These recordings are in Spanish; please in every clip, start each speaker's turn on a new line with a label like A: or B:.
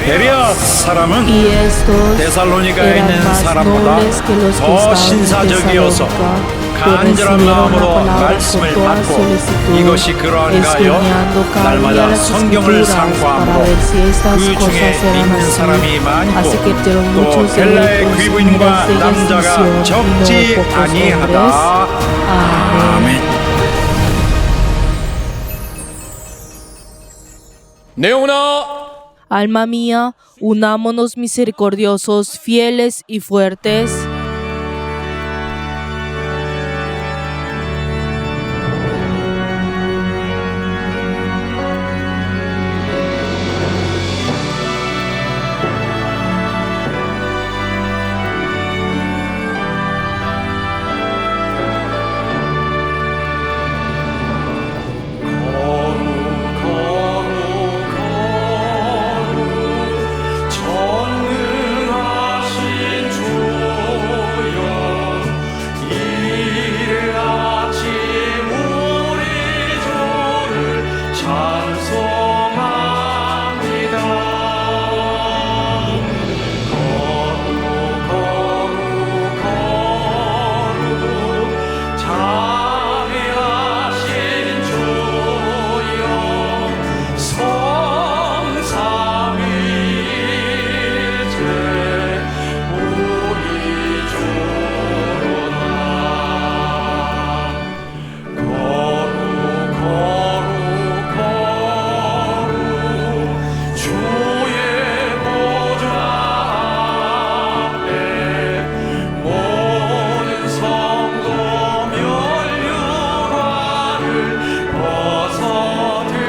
A: 베레아 사람은
B: y estos
A: 데살로니가에
B: eran
A: 있는
B: más
A: 사람보다
B: nobles que los que
A: 더
B: estaban en
A: 신사적이어서
B: Tesalónica, que
A: 간절한
B: recibieron la
A: 마음으로
B: palabra
A: 말씀을
B: con toda
A: 받고
B: solicitud,
A: 이것이 그러한가요?
B: escudriñando cada día
A: 날마다
B: las
A: 성경을
B: escrituras para
A: 상고함으로
B: ver si estas
A: 그
B: cosas
A: 중에
B: eran
A: 믿는
B: así.
A: 사람이 많고
B: Así que dieron
A: 또
B: muchos
A: 헬라의
B: eventos y
A: 귀부인과
B: miles de
A: 남자가
B: distinción y
A: 적지
B: no pocos
A: 아니하다.
B: hombres. Amén.
C: 내 영혼아,
B: Alma mía, unámonos misericordiosos, fieles y fuertes.
D: 전능하신 주여 이른 아침 우리 주를 찬송합니다. 거룩 자비하신 주여 성삼위일체 우리 주로다. 거룩 주의 보좌 앞에 모든 성도 면류관을 벗어드리네.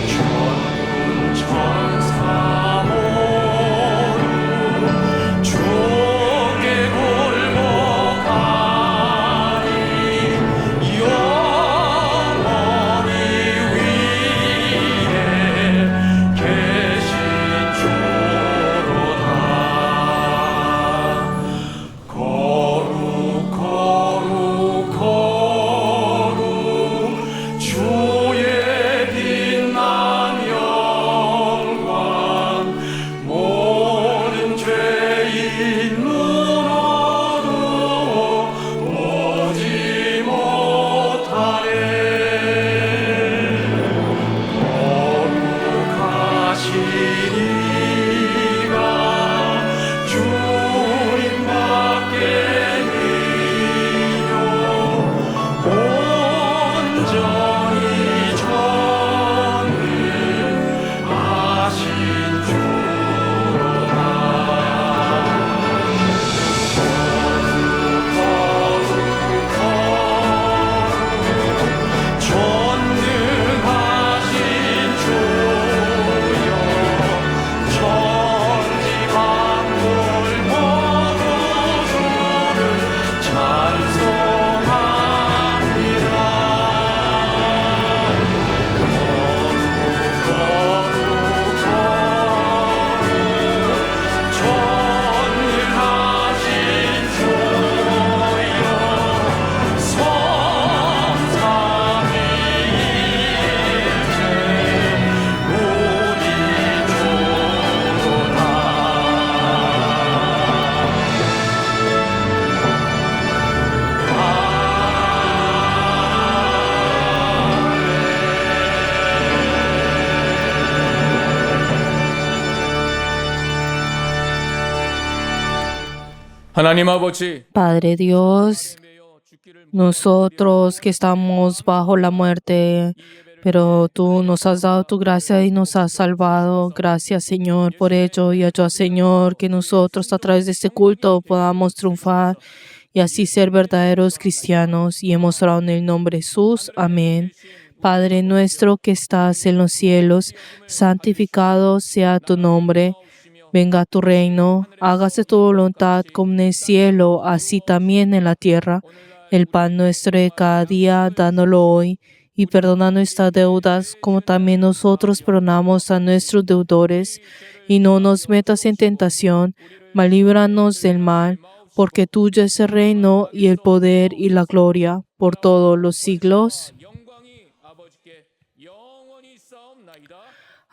D: 천군 천사 모두 주께 굴복하니 영원히 위에 계신 주로다. 거룩 주의 빛난 영광 모든 죄인 눈어도 보지 못하네. 거룩하신 이가 주님밖에 있요 온전히 전능하신 주로다. 전능하신 주여 천지 만물 모두 주를 찬송합니다. 전능하신 주여 성삼위일체 우리 주로다.
C: 하나님 아버지,
B: Padre Dios, nosotros que estamos bajo la muerte, pero tú nos has dado tu gracia y nos has salvado. Gracias, Señor, por ello. Y ayuda, Señor, que nosotros a través de este culto podamos triunfar y así ser verdaderos cristianos. Y hemos orado en el nombre de Jesús. Amén. Padre nuestro que estás en los cielos, santificado sea tu nombre. Venga tu reino, hágase tu voluntad como en el cielo, así también en la tierra. El pan nuestro de cada día, dándolo hoy, y perdona nuestras deudas, como también nosotros perdonamos a nuestros deudores. Y no nos metas en tentación, mas líbranos del mal, porque tuyo es el reino, y el poder, y la gloria, por todos los siglos.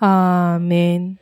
B: 아멘.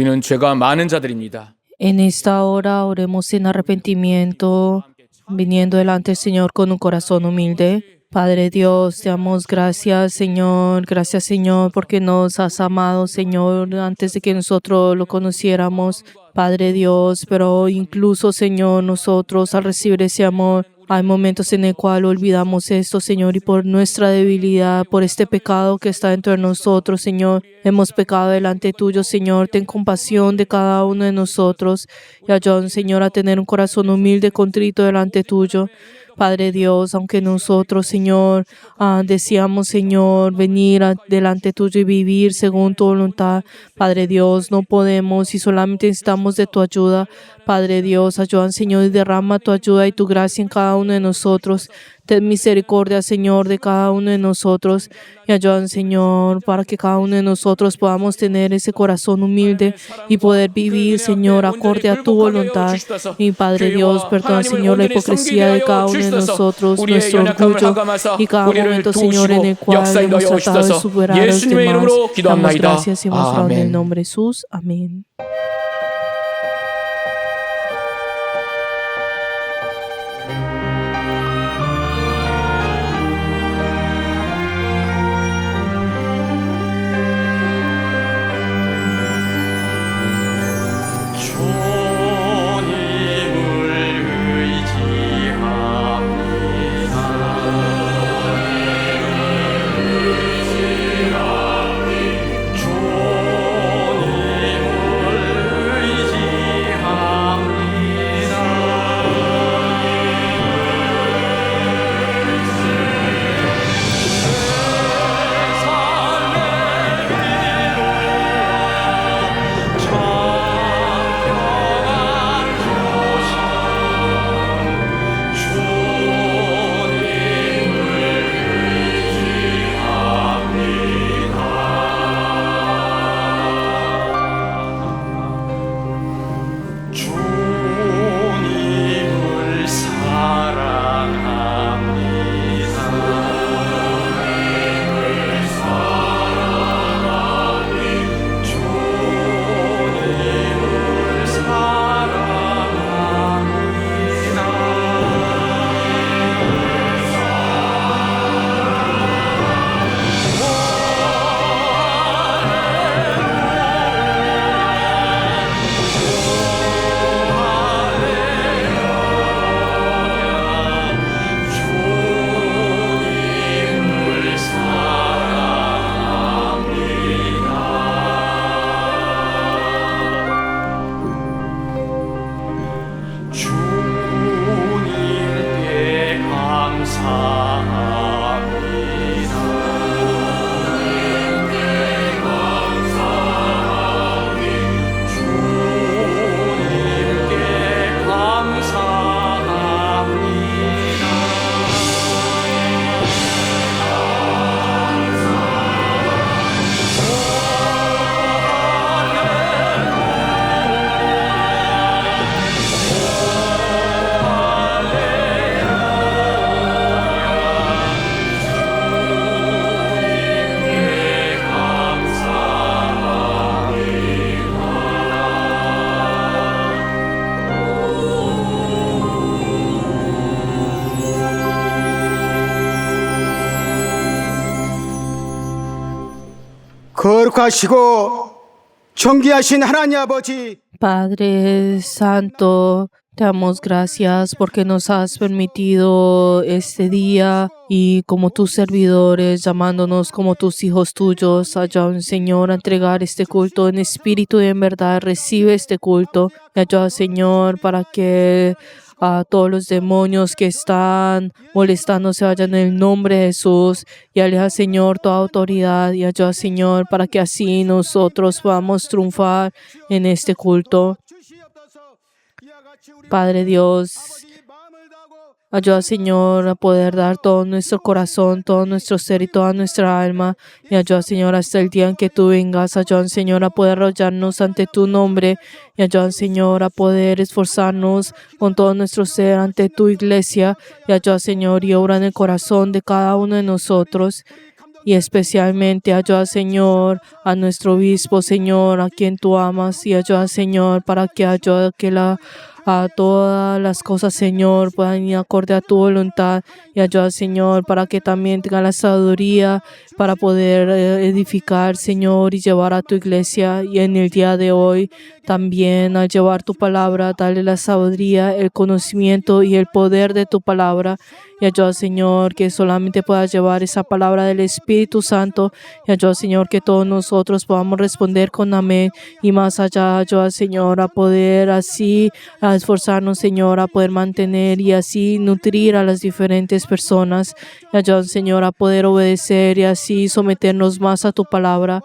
C: 우리는 죄가 많은 자들입니다.
B: En esta hora oremos en arrepentimiento, viniendo delante del Señor con un corazón humilde. Padre Dios, te damos gracias, Señor. Gracias, Señor, porque nos has amado, Señor, antes de que nosotros lo conociéramos. Padre Dios, pero incluso, Señor, nosotros al recibir ese amor, hay momentos en el cual olvidamos esto, Señor, y por nuestra debilidad, por este pecado que está dentro de nosotros, Señor, hemos pecado delante tuyo, Señor. Ten compasión de cada uno de nosotros y ayúdanos, Señor, a tener un corazón humilde, contrito delante tuyo. Padre Dios, aunque nosotros, Señor, deseamos, Señor, venir delante tuyo y vivir según tu voluntad, Padre Dios, no podemos y solamente necesitamos de tu ayuda. Padre Dios, ayúdanos, Señor, y derrama tu ayuda y tu gracia en cada uno de nosotros. Ten misericordia, Señor, de cada uno de nosotros y ayúdanos, Señor, para que cada uno de nosotros podamos tener ese corazón humilde y poder vivir, Señor, acorde a tu voluntad. Mi Padre Dios, perdona, Señor, la hipocresía de cada uno de nosotros, nuestro orgullo y cada momento, Señor, en el cual hemos tratado de superar a los demás. Damos gracias y hemos orado en el nombre de Jesús. Amén.
D: 주님을 주님께 감사합니다.
E: 거룩하시고 존귀하신 하나님 아버지,
B: Padre Santo, te damos gracias porque nos has permitido este día y como tus servidores, llamándonos como tus hijos tuyos, ayúdanos, Señor, a entregar este culto en espíritu y en verdad. Recibe este culto y ayuda, Señor, para que a todos los demonios que están molestando se vayan en el nombre de Jesús, y aleja, Señor, toda autoridad, y ayuda, Señor, para que así nosotros podamos triunfar en este culto. Padre Dios, ayuda, Señor, a poder dar todo nuestro corazón, todo nuestro ser y toda nuestra alma. Y ayuda, Señor, hasta el día en que tú vengas. Ayuda, Señor, a poder arrodillarnos ante tu nombre. Y ayuda, Señor, a poder esforzarnos con todo nuestro ser ante tu iglesia. Y ayuda, Señor, y obra en el corazón de cada uno de nosotros. Y especialmente ayuda, Señor, a nuestro obispo, Señor, a quien tú amas. Y ayuda, Señor, para que ayude que a todas las cosas, Señor, puedan ir acorde a tu voluntad. Y ayuda, Señor, para que también tenga la sabiduría para poder edificar, Señor, y llevar a tu iglesia. Y en el día de hoy también, al llevar tu palabra, darle la sabiduría, el conocimiento y el poder de tu palabra. Y ayuda, Señor, que solamente puedas llevar esa palabra del Espíritu Santo. Y ayuda, Señor, que todos nosotros podamos responder con amén. Y más allá, ayuda, Señor, a poder así a esforzarnos, Señor, a poder mantener y así nutrir a las diferentes personas. Y ayuda, Señor, a poder obedecer y así someternos más a tu palabra.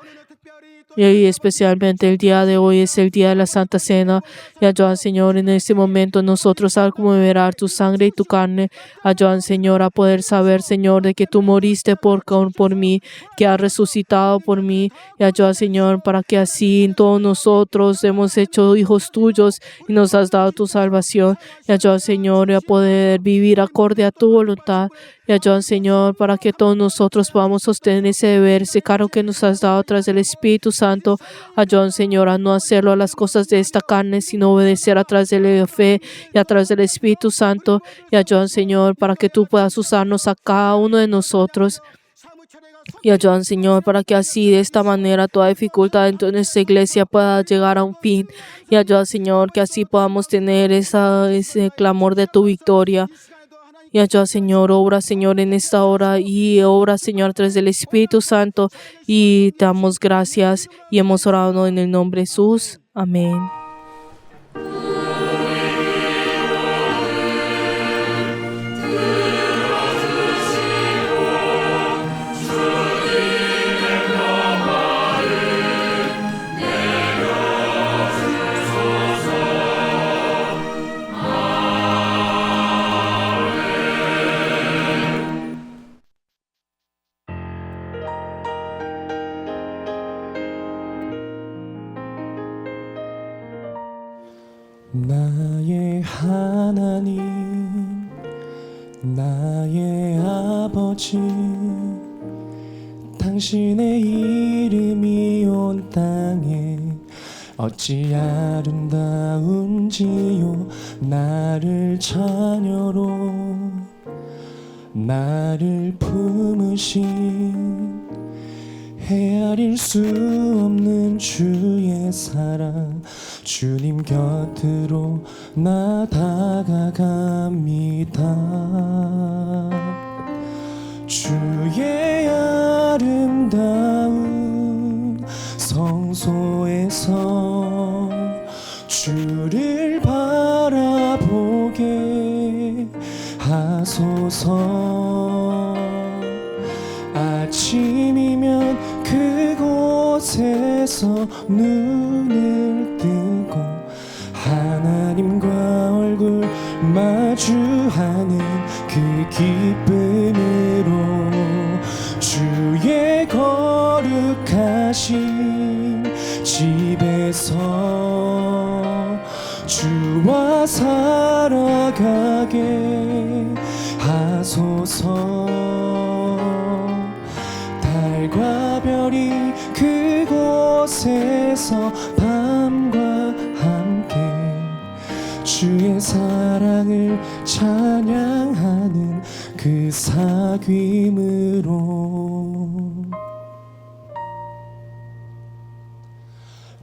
B: Y especialmente el día de hoy es el día de la Santa Cena. Y ayuda, Señor, en este momento nosotros al conmemorar tu sangre y tu carne, ayuda, Señor, a poder saber, Señor, de que tú moriste por mí, que has resucitado por mí. Y ayuda, Señor, para que así todos nosotros hemos hecho hijos tuyos y nos has dado tu salvación. Y ayuda, Señor, a poder vivir acorde a tu voluntad. Y ayuda, Señor, para que todos nosotros podamos sostener ese deber, ese cargo que nos has dado a través del Espíritu Santo. Ayuda, Señor, a no hacerlo a las cosas de esta carne, sino obedecer a través de la fe y a través del Espíritu Santo. Y ayuda, Señor, para que tú puedas usarnos a cada uno de nosotros. Y ayuda, Señor, para que así de esta manera toda dificultad dentro de nuestra iglesia pueda llegar a un fin. Y ayuda, Señor, que así podamos tener ese clamor de tu victoria. Y ayuda, Señor, obra, Señor, en esta hora y obra, Señor, a través del Espíritu Santo. Y te damos gracias y hemos orado en el nombre de Jesús. Amén.
F: 나의 하나님, 나의 아버지, 당신의 이름이 온 땅에 어찌 아름다운지요. 나를 자녀로 나를 품으신 헤아릴 수 없는 주의 사랑, 주님 곁으로 나 다가갑니다. 주의 아름다운 성소에서 주를 바라보게 하소서. 그곳에서 눈을 뜨고 하나님과 얼굴 마주하는 그 기쁨으로 주의 거룩하신 집에서 주와 살아가게 하소서. 달과 별이 그곳에서 밤과 함께 주의 사랑을 찬양하는 그 사귐으로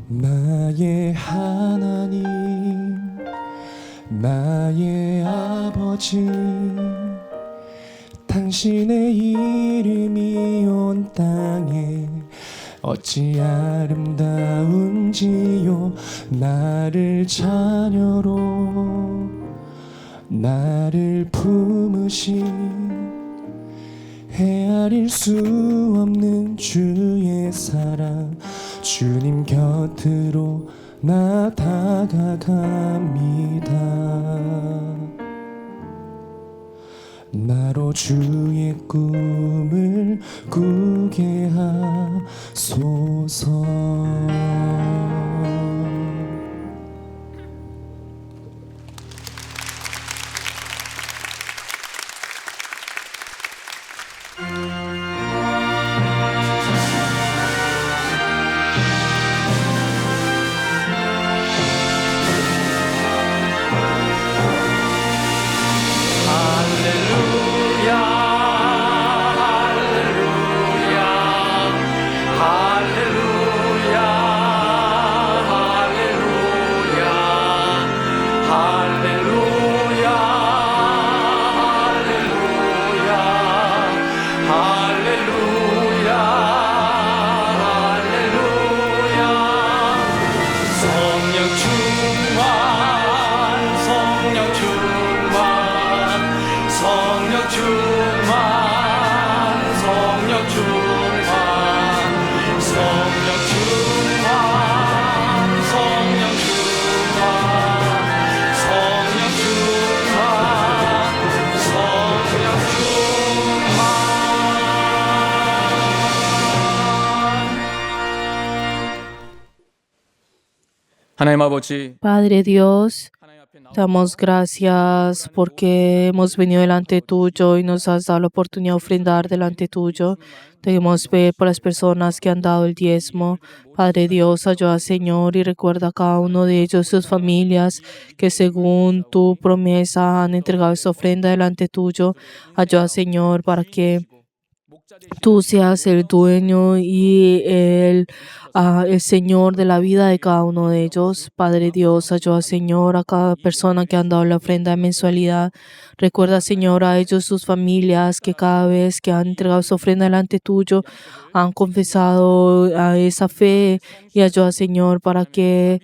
F: 나의 하나님 나의 아버지 당신의 이름이 온 땅에 어찌 아름다운지요. 나를 자녀로 나를 품으신 헤아릴 수 없는 주의 사랑 주님 곁으로 나 다가갑니다. 나로 주의 꿈을 꾸게 하소서.
C: 하나님 아버지,
B: Padre Dios, damos gracias porque hemos venido delante tuyo y nos has dado la oportunidad de ofrendar delante tuyo. Debemos ver por las personas que han dado el diezmo. Padre Dios, ayuda, Señor, y recuerda a cada uno de ellos, sus familias, que según tu promesa han entregado esta ofrenda delante tuyo. Ayuda, Señor, para que tú seas el dueño y el Señor de la vida de cada uno de ellos. Padre Dios, ayuda, Señor, a cada persona que han dado la ofrenda de mensualidad. Recuerda, Señor, a ellos, sus familias, que cada vez que han entregado su ofrenda delante tuyo, han confesado a esa fe. Y ayuda, Señor, para que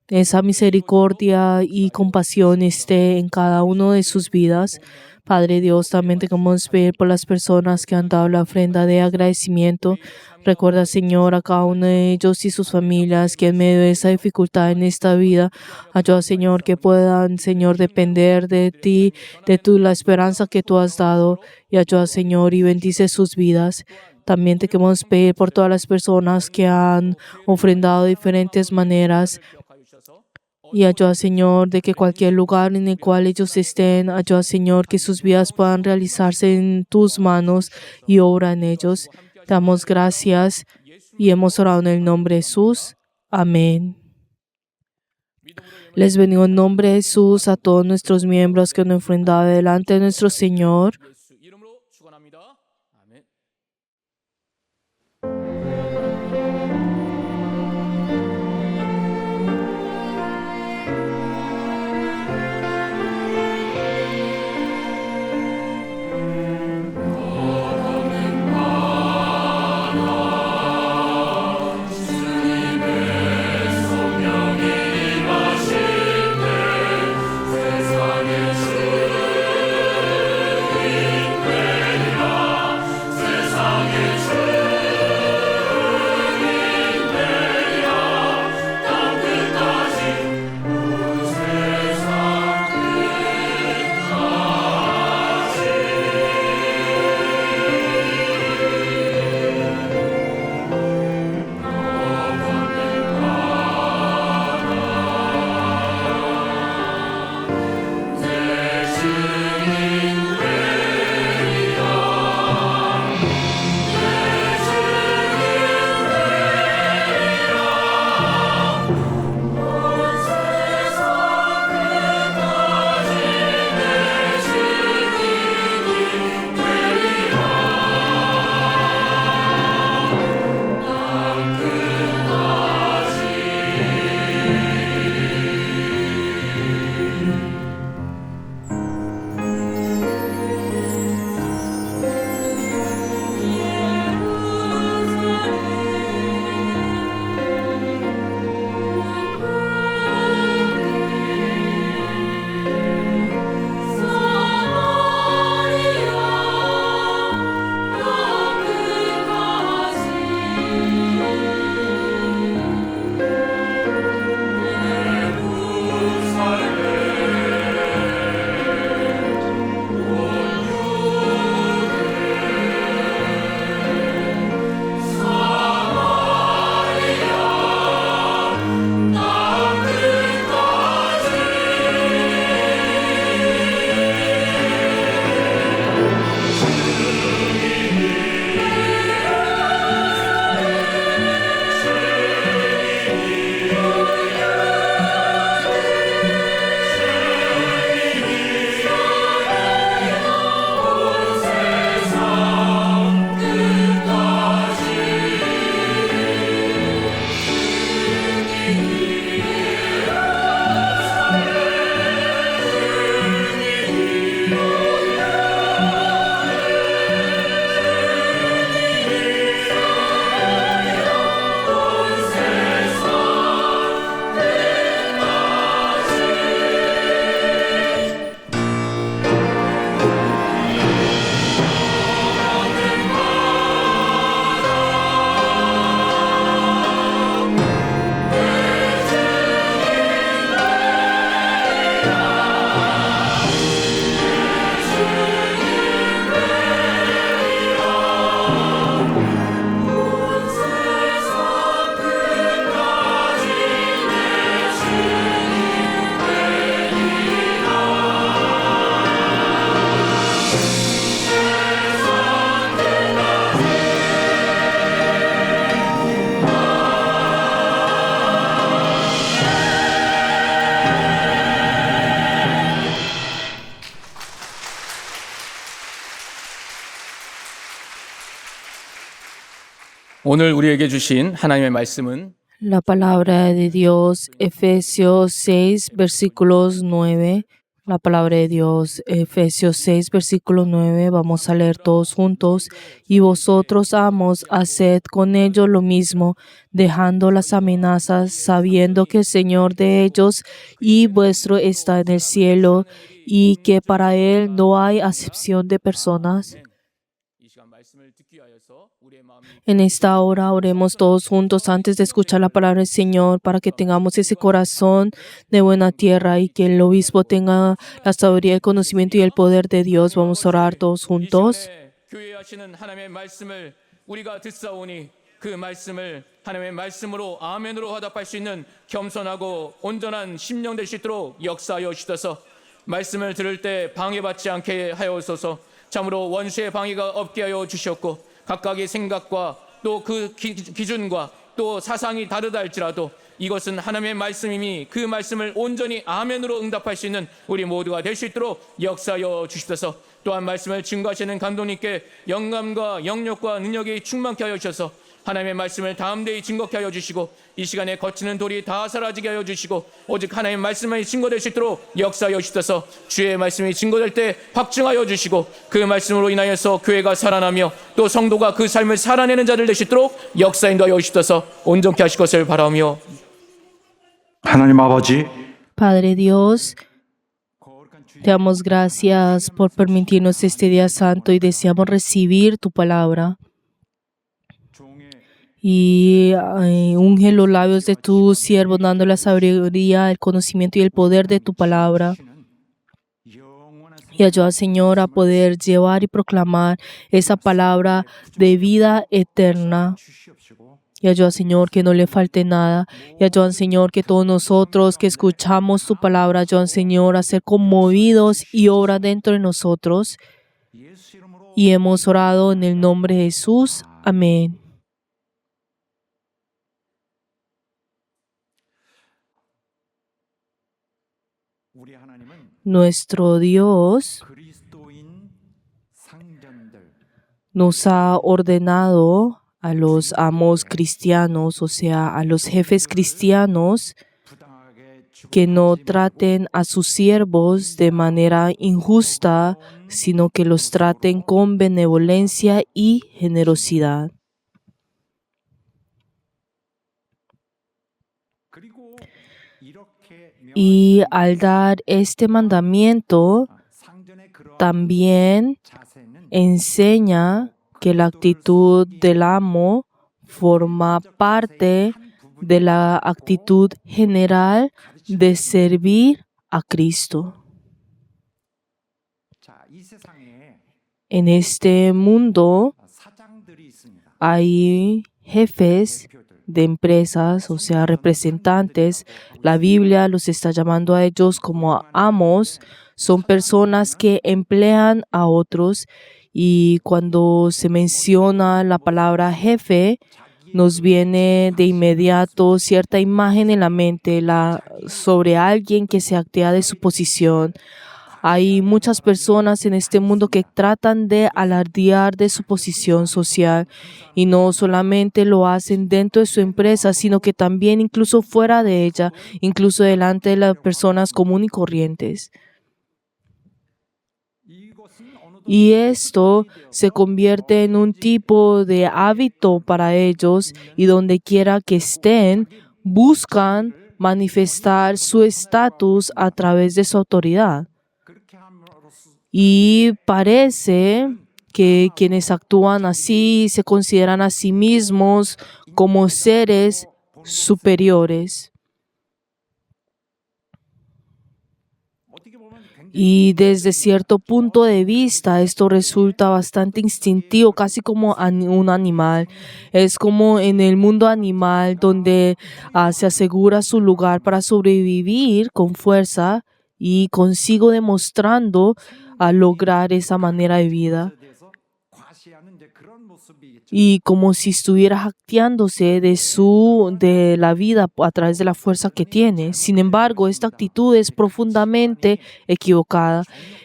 B: esa misericordia y compasión esté en cada uno de sus vidas. Padre Dios, también te queremos ver por las personas que han dado la ofrenda de agradecimiento. Recuerda, Señor, a cada uno de ellos y sus familias que en medio de esa dificultad en esta vida, ayuda, Señor, que puedan, Señor, depender de ti, la esperanza que tú has dado. Y ayuda, Señor, y bendice sus vidas. También te queremos pedir por todas las personas que han ofrendado de diferentes maneras. Y ayuda, Señor, de que cualquier lugar en el cual ellos estén, ayuda, Señor, que sus vidas puedan realizarse en tus manos y obra en ellos. Te damos gracias y hemos orado en el nombre de Jesús. Amén. Les bendigo en nombre de Jesús a todos nuestros miembros que han ofrendado delante de nuestro Señor.
C: 예수 이름으로 축원합니다. 아멘.
D: 세상의 주인 되리라
C: 오늘 우리에게 주신 하나님의 말씀은
B: La palabra de Dios, Efesios 6, versículos 9. La palabra de Dios, Efesios 6, versículo 9. Vamos a leer todos juntos. Y vosotros, amos, haced con ellos lo mismo, dejando las amenazas, sabiendo que el Señor de ellos y vuestro está en el cielo, y que para Él no hay acepción de personas.
C: 이 시간 말씀을 듣기 위하여서 우리의 마음이
B: En esta hora oremos todos juntos antes de escuchar la palabra del Señor para que tengamos ese corazón de buena tierra y que el obispo tenga la sabiduría, el conocimiento y el poder de Dios. Vamos a orar todos juntos.
C: 교회에 하시는 하나님의 말씀을 우리가 듣사오니 그 말씀을 하나님의 말씀으로 아멘으로 화답할 수 있는 겸손하고 온전한 심령 될 수 있도록 역사하여 주셔서 말씀을 들을 때 방해받지 않게 하여소서. 참으로 원수의 방해가 없게 하여 주셨고 각각의 생각과 또 그 기준과 또 사상이 다르다 할지라도 이것은 하나님의 말씀이니 그 말씀을 온전히 아멘으로 응답할 수 있는 우리 모두가 될 수 있도록 역사하여 주시옵소서. 또한 말씀을 증거하시는 감독님께 영감과 영력과 능력이 충만케 하여 주셔서 하나님의 말씀을 담대히 증거케 하여 주시고 이 시간에 거치는 돌이 다 사라지게 하여 주시고 오직 하나님의 말씀만이 증거될 수 있도록 역사하여 주셔서 주의 말씀이 증거될 때 확증하여 주시고 그 말씀으로 인하여서 교회가 살아나며 또 성도가 그 삶을 살아내는 자들 될 수 있도록 역사 인도하여 주셔서 온전케 하실 것을 바라며
A: 하나님 아버지,
B: Padre Dios, te damos gracias por permitirnos este día santo y deseamos recibir tu palabra. Y unge los labios de tu siervo, dando la sabiduría, el conocimiento y el poder de tu palabra. Y ayuda, Señor, a poder llevar y proclamar esa palabra de vida eterna. Y ayuda, Señor, que no le falte nada. Y ayuda, Señor, que todos nosotros que escuchamos tu palabra, ayuda, Señor, a ser conmovidos y obra dentro de nosotros. Y hemos orado en el nombre de Jesús. Amén. Nuestro Dios nos ha ordenado a los amos cristianos, o sea, a los jefes cristianos, que no traten a sus siervos de manera injusta, sino que los traten con benevolencia y generosidad. Y al dar este mandamiento, también enseña que la actitud del amo forma parte de la actitud general de servir a Cristo. En este mundo hay jefes de empresas, o sea, representantes. La Biblia los está llamando a ellos como amos. Son personas que emplean a otros, y cuando se menciona la palabra jefe, nos viene de inmediato cierta imagen en la mente sobre alguien que se actea de su posición. Hay muchas personas en este mundo que tratan de alardear de su posición social, y no solamente lo hacen dentro de su empresa, sino que también incluso fuera de ella, incluso delante de las personas comunes y corrientes. Y esto se convierte en un tipo de hábito para ellos, y donde quiera que estén, buscan manifestar su estatus a través de su autoridad. Y parece que quienes actúan así se consideran a sí mismos como seres superiores. Y desde cierto punto de vista, esto resulta bastante instintivo, casi como un animal. Es como en el mundo animal, donde se asegura su lugar para sobrevivir con fuerza y consigo demostrando a lograr esa manera de vida. y como si estuviera jactándose de la vida a través de la fuerza que tiene. Sin embargo, esta actitud es profundamente equivocada.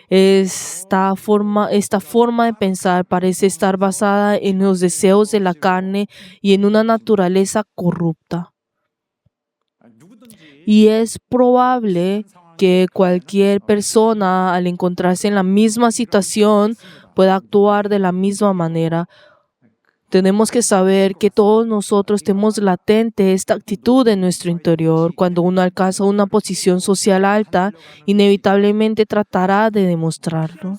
B: Esta forma de pensar parece estar basada en los deseos de la carne y en una naturaleza corrupta. Y es probable que cualquier persona, al encontrarse en la misma situación, pueda actuar de la misma manera. Tenemos que saber que todos nosotros tenemos latente esta actitud en nuestro interior. Cuando uno alcanza una posición social alta, inevitablemente tratará de demostrarlo.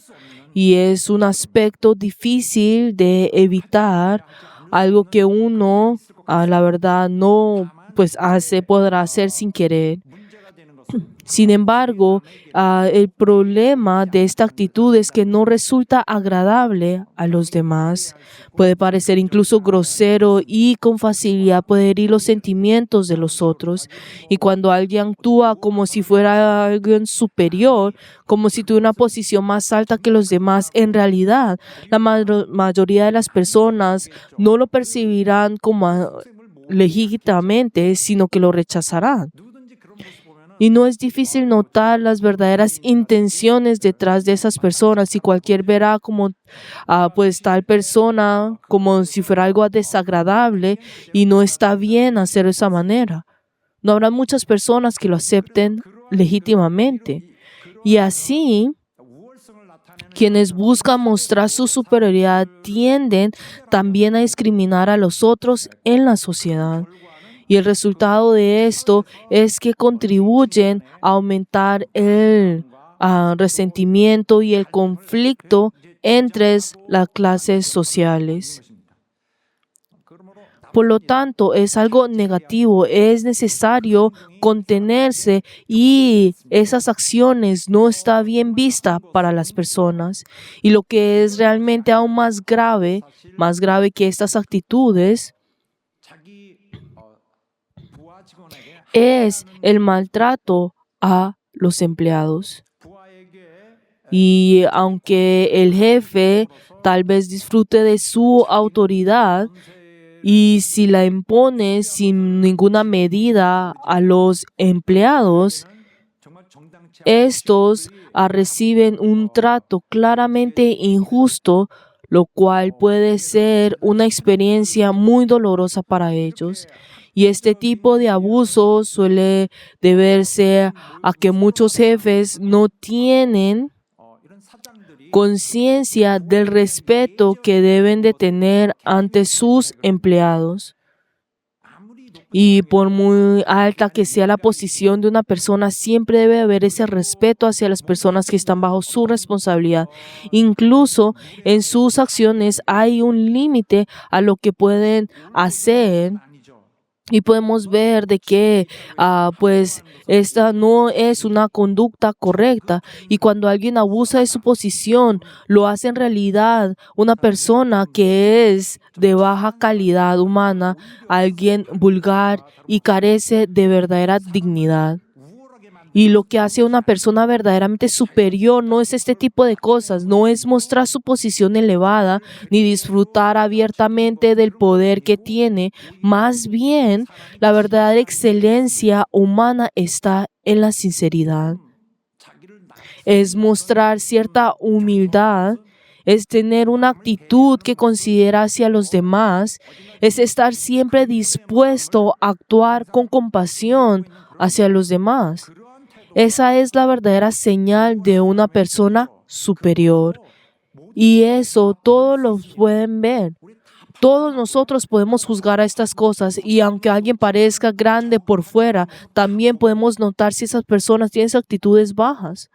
B: Y es un aspecto difícil de evitar, algo que uno, la verdad, no podrá hacer sin querer. Sin embargo, el problema de esta actitud es que no resulta agradable a los demás. Puede parecer incluso grosero y con facilidad puede herir los sentimientos de los otros. Y cuando alguien actúa como si fuera alguien superior, como si tuviera una posición más alta que los demás, en realidad la mayoría de las personas no lo percibirán como legítimamente, sino que lo rechazarán. Y no es difícil notar las verdaderas intenciones detrás de esas personas, y cualquier verá como tal persona como si fuera algo desagradable, y no está bien hacerlo de esa manera. No habrá muchas personas que lo acepten legítimamente. Y así, quienes buscan mostrar su superioridad tienden también a discriminar a los otros en la sociedad. Y el resultado de esto es que contribuyen a aumentar el resentimiento y el conflicto entre las clases sociales. Por lo tanto, es algo negativo. Es necesario contenerse, y esas acciones no están bien vistas para las personas. Y lo que es realmente aún más grave que estas actitudes, es el maltrato a los empleados. Y aunque el jefe tal vez disfrute de su autoridad, y si la impone sin ninguna medida a los empleados, estos reciben un trato claramente injusto, lo cual puede ser una experiencia muy dolorosa para ellos. Y este tipo de abuso suele deberse a que muchos jefes no tienen conciencia del respeto que deben de tener ante sus empleados. Y por muy alta que sea la posición de una persona, siempre debe haber ese respeto hacia las personas que están bajo su responsabilidad. Incluso en sus acciones hay un límite a lo que pueden hacer. Y podemos ver de que esta no es una conducta correcta. Y cuando alguien abusa de su posición, lo hace en realidad una persona que es de baja calidad humana, alguien vulgar y carece de verdadera dignidad. Y lo que hace a una persona verdaderamente superior no es este tipo de cosas, no es mostrar su posición elevada ni disfrutar abiertamente del poder que tiene. Más bien, la verdadera excelencia humana está en la sinceridad. Es mostrar cierta humildad, es tener una actitud que considera hacia los demás, es estar siempre dispuesto a actuar con compasión hacia los demás. Esa es la verdadera señal de una persona superior. Y eso todos lo pueden ver. Todos nosotros podemos juzgar a estas cosas, y aunque alguien parezca grande por fuera, también podemos notar si esas personas tienen actitudes bajas.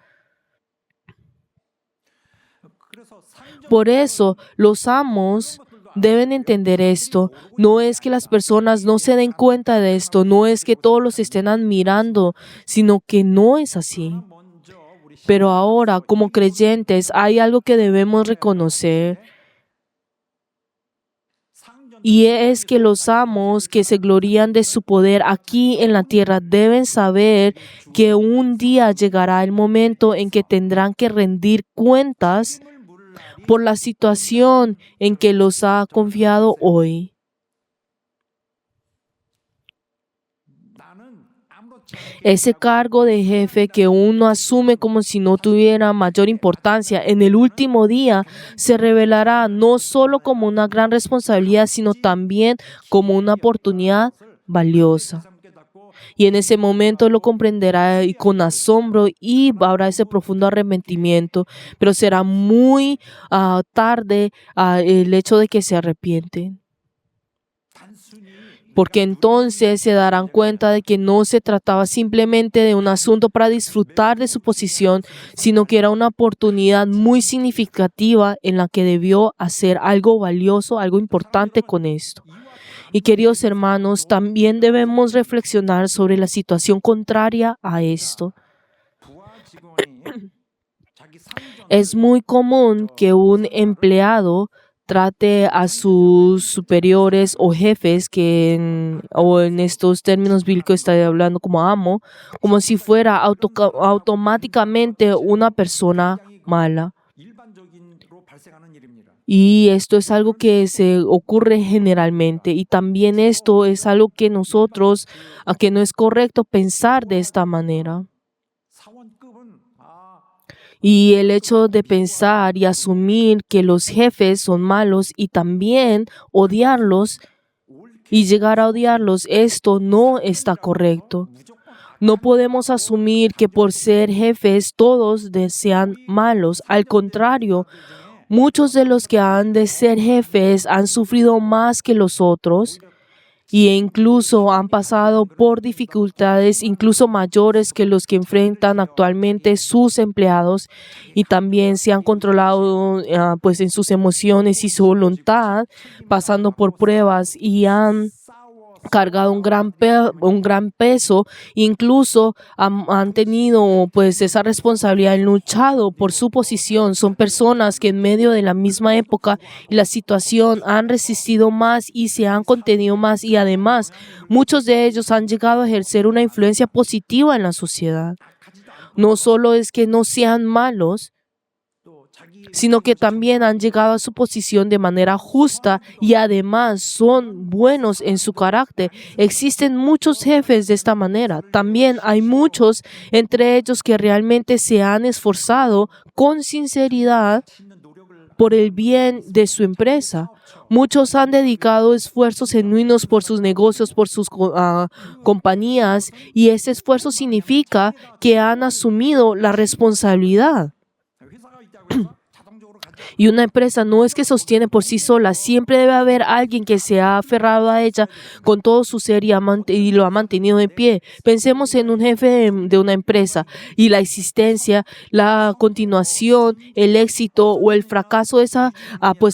B: Por eso, los amos deben entender esto. No es que las personas no se den cuenta de esto, no es que todos los estén admirando, sino que no es así. Pero ahora, como creyentes, hay algo que debemos reconocer. Y es que los amos que se glorían de su poder aquí en la tierra deben saber que un día llegará el momento en que tendrán que rendir cuentas por la situación en que los ha confiado hoy. Ese cargo de jefe que uno asume como si no tuviera mayor importancia, en el último día se revelará no solo como una gran responsabilidad, sino también como una oportunidad valiosa. Y en ese momento lo comprenderá y con asombro y habrá ese profundo arrepentimiento, pero será muy tarde el hecho de que se arrepienten. Porque entonces se darán cuenta de que no se trataba simplemente de un asunto para disfrutar de su posición, sino que era una oportunidad muy significativa en la que debió hacer algo valioso, algo importante con esto. Y queridos hermanos, también debemos reflexionar sobre la situación contraria a esto. Es muy común que un empleado trate a sus superiores o jefes, o en estos términos bíblicos está hablando como amo, como si fuera automáticamente una persona mala. Y esto es algo que se ocurre generalmente. Y también esto es algo que que no es correcto pensar de esta manera. Y el hecho de pensar y asumir que los jefes son malos y también odiarlos y llegar a odiarlos, esto no está correcto. No podemos asumir que por ser jefes todos sean malos. Al contrario, muchos de los que han de ser jefes han sufrido más que los otros y incluso han pasado por dificultades incluso mayores que los que enfrentan actualmente sus empleados, y también se han controlado pues en sus emociones y su voluntad, pasando por pruebas y han cargado un gran peso, incluso han tenido pues esa responsabilidad, han luchado por su posición. Son personas que en medio de la misma época y la situación han resistido más y se han contenido más, y además muchos de ellos han llegado a ejercer una influencia positiva en la sociedad. No solo es que no sean malos, sino que también han llegado a su posición de manera justa y además son buenos en su carácter. Existen muchos jefes de esta manera. También hay muchos entre ellos que realmente se han esforzado con sinceridad por el bien de su empresa. Muchos han dedicado esfuerzos genuinos por sus negocios, por sus compañías, y ese esfuerzo significa que han asumido la responsabilidad. Y una empresa no es que sostiene por sí sola, siempre debe haber alguien que se ha aferrado a ella con todo su ser y lo ha mantenido en pie. Pensemos en un jefe de una empresa y la existencia, la continuación, el éxito o el fracaso de esa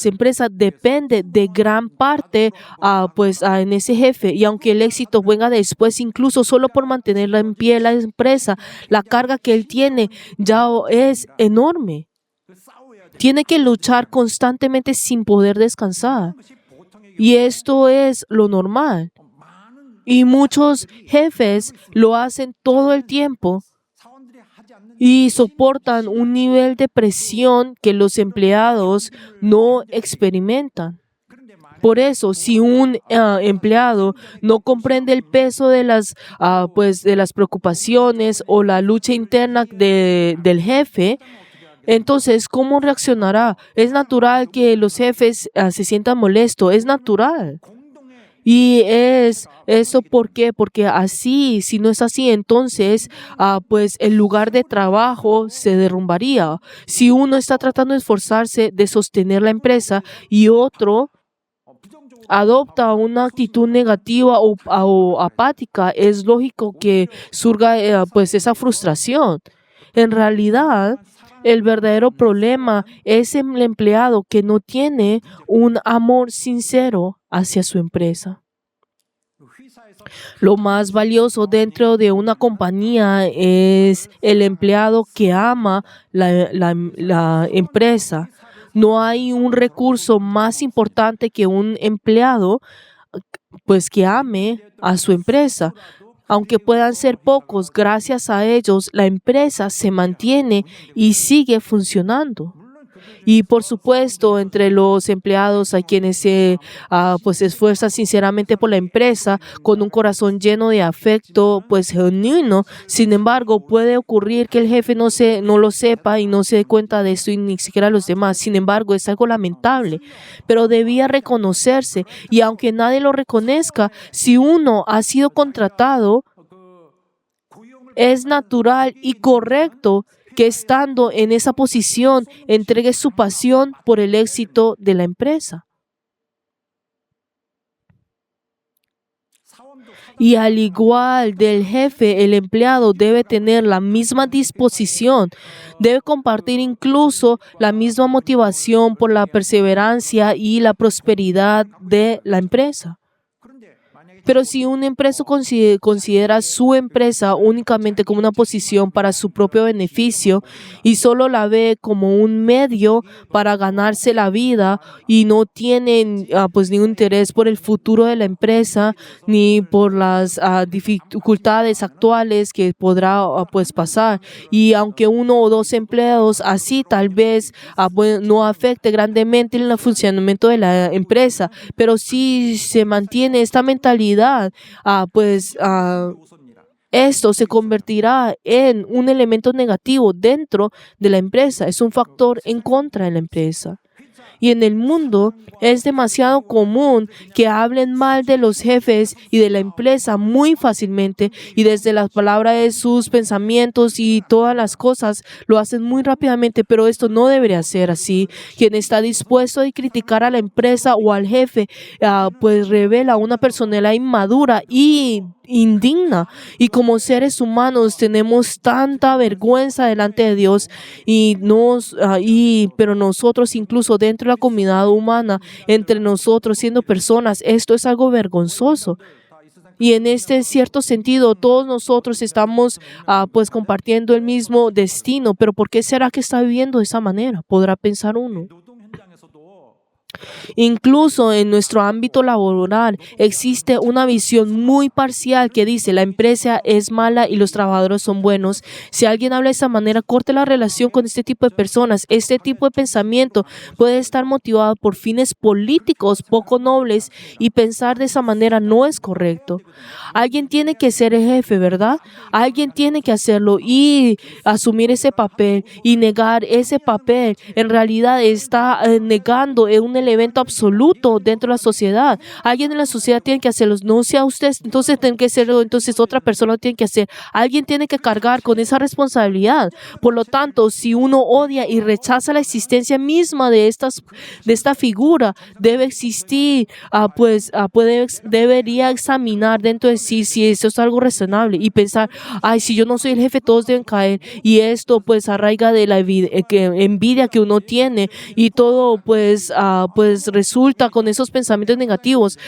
B: empresa depende de gran parte en ese jefe. Y aunque el éxito venga después, incluso solo por mantenerla en pie la empresa, la carga que él tiene ya es enorme. Tiene que luchar constantemente sin poder descansar. Y esto es lo normal. Y muchos jefes lo hacen todo el tiempo y soportan un nivel de presión que los empleados no experimentan. Por eso, si un empleado no comprende el peso de las preocupaciones o la lucha interna del jefe, entonces, ¿cómo reaccionará? Es natural que los jefes se sientan molestos, es natural. Y es eso, ¿por qué? Porque así, si no es así, entonces el lugar de trabajo se derrumbaría. Si uno está tratando de esforzarse de sostener la empresa y otro adopta una actitud negativa o apática, es lógico que surja esa frustración. En realidad, el verdadero problema es el empleado que no tiene un amor sincero hacia su empresa. Lo más valioso dentro de una compañía es el empleado que ama la empresa. No hay un recurso más importante que un empleado que ame a su empresa. Aunque puedan ser pocos, gracias a ellos la empresa se mantiene y sigue funcionando. Y por supuesto, entre los empleados hay quienes se pues esfuerzan sinceramente por la empresa con un corazón lleno de afecto pues genuino. Sin embargo, puede ocurrir que el jefe no lo sepa y no se dé cuenta de esto y ni siquiera los demás. Sin embargo, es algo lamentable, pero debía reconocerse. Y aunque nadie lo reconozca, si uno ha sido contratado, es natural y correcto que estando en esa posición entregue su pasión por el éxito de la empresa. Y al igual del jefe, el empleado debe tener la misma disposición, debe compartir incluso la misma motivación por la perseverancia y la prosperidad de la empresa. Pero si un empresario considera su empresa únicamente como una posición para su propio beneficio y solo la ve como un medio para ganarse la vida y no tiene pues ningún interés por el futuro de la empresa ni por las dificultades actuales que podrá pues pasar, y aunque uno o dos empleados así tal vez no afecte grandemente en el funcionamiento de la empresa, pero si se mantiene esta mentalidad, esto se convertirá en un elemento negativo dentro de la empresa. Es un factor en contra de la empresa. Y en el mundo es demasiado común que hablen mal de los jefes y de la empresa muy fácilmente, y desde las palabras de sus pensamientos y todas las cosas lo hacen muy rápidamente, pero esto no debería ser así. Quien está dispuesto a criticar a la empresa o al jefe, pues revela una personalidad inmadura y indigna, y como seres humanos tenemos tanta vergüenza delante de Dios pero nosotros incluso dentro de la comunidad humana, entre nosotros siendo personas, esto es algo vergonzoso. Y en este cierto sentido, todos nosotros estamos pues compartiendo el mismo destino, pero ¿por qué será que está viviendo de esa manera? Podrá pensar uno. Incluso en nuestro ámbito laboral existe una visión muy parcial que dice la empresa es mala y los trabajadores son buenos. Si alguien habla de esa manera, corte la relación con este tipo de personas. Este tipo de pensamiento puede estar motivado por fines políticos poco nobles, y pensar de esa manera no es correcto. Alguien tiene que ser el jefe, ¿verdad? Alguien tiene que hacerlo y asumir ese papel, y negar ese papel en realidad está negando un evento absoluto dentro de la sociedad. Alguien en la sociedad tiene que hacerlo, no sea usted, entonces tiene que hacerlo, entonces otra persona lo tiene que hacer. Alguien tiene que cargar con esa responsabilidad. Por lo tanto, si uno odia y rechaza la existencia misma de esta figura, debe existir, debería examinar dentro de sí si eso es algo razonable y pensar, si yo no soy el jefe, todos deben caer, y esto pues arraiga de la envidia que uno tiene, y todo pues resulta con esos pensamientos negativos.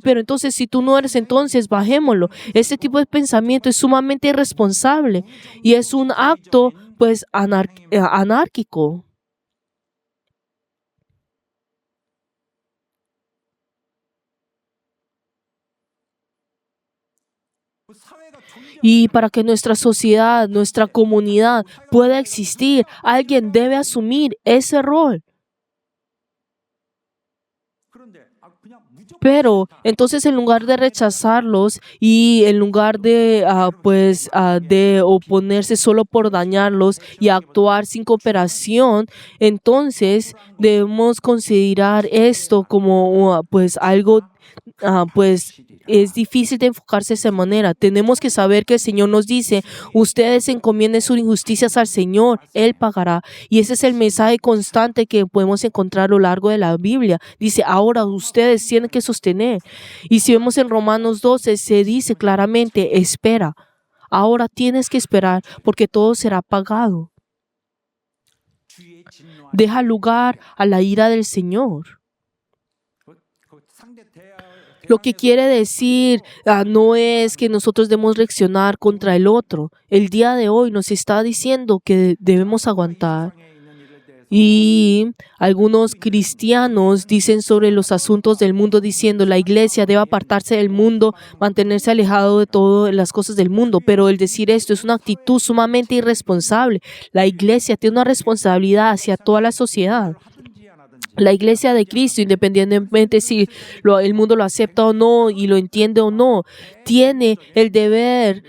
B: Pero entonces si tú no eres, entonces bajémoslo. Este tipo de pensamiento es sumamente irresponsable y es un acto pues anárquico. Y para que nuestra sociedad, nuestra comunidad pueda existir, alguien debe asumir ese rol. Pero entonces, en lugar de rechazarlos y en lugar de de oponerse solo por dañarlos y actuar sin cooperación, entonces debemos considerar esto como algo es difícil de enfocarse de esa manera. Tenemos que saber que el Señor nos dice, ustedes encomienden sus injusticias al Señor, Él pagará. Y ese es el mensaje constante que podemos encontrar a lo largo de la Biblia. Dice, ahora ustedes tienen que sostener. Y si vemos en Romanos 12, se dice claramente, espera. Ahora tienes que esperar porque todo será pagado. Deja lugar a la ira del Señor. Lo que quiere decir no es que nosotros debemos reaccionar contra el otro. El día de hoy nos está diciendo que debemos aguantar. Y algunos cristianos dicen sobre los asuntos del mundo diciendo la iglesia debe apartarse del mundo, mantenerse alejado de todas las cosas del mundo. Pero el decir esto es una actitud sumamente irresponsable. La iglesia tiene una responsabilidad hacia toda la sociedad. La iglesia de Cristo, independientemente si el mundo lo acepta o no y lo entiende o no, tiene el deber,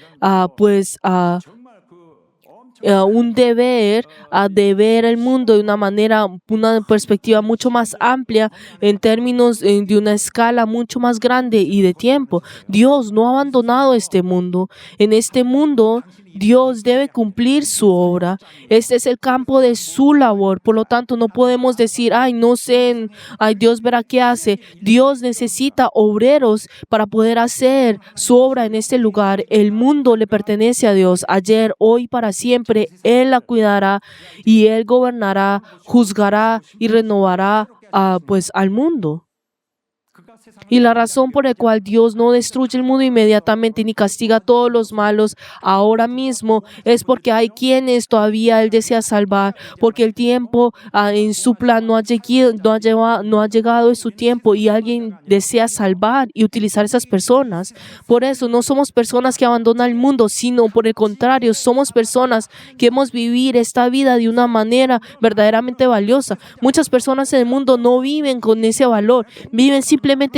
B: un deber de ver el mundo de una perspectiva mucho más amplia en términos de una escala mucho más grande y de tiempo. Dios no ha abandonado este mundo. En este mundo, Dios debe cumplir su obra. Este es el campo de su labor. Por lo tanto, no podemos decir, no sé, Dios verá qué hace. Dios necesita obreros para poder hacer su obra en este lugar. El mundo le pertenece a Dios. Ayer, hoy, para siempre, Él la cuidará y Él gobernará, juzgará y renovará al mundo. Y la razón por la cual Dios no destruye el mundo inmediatamente ni castiga a todos los malos ahora mismo es porque hay quienes todavía Él desea salvar, porque el tiempo en su plan no ha llegado en su tiempo y alguien desea salvar y utilizar esas personas. Por eso no somos personas que abandonan el mundo, sino por el contrario, somos personas que hemos vivido esta vida de una manera verdaderamente valiosa. Muchas personas en el mundo no viven con ese valor, viven simplemente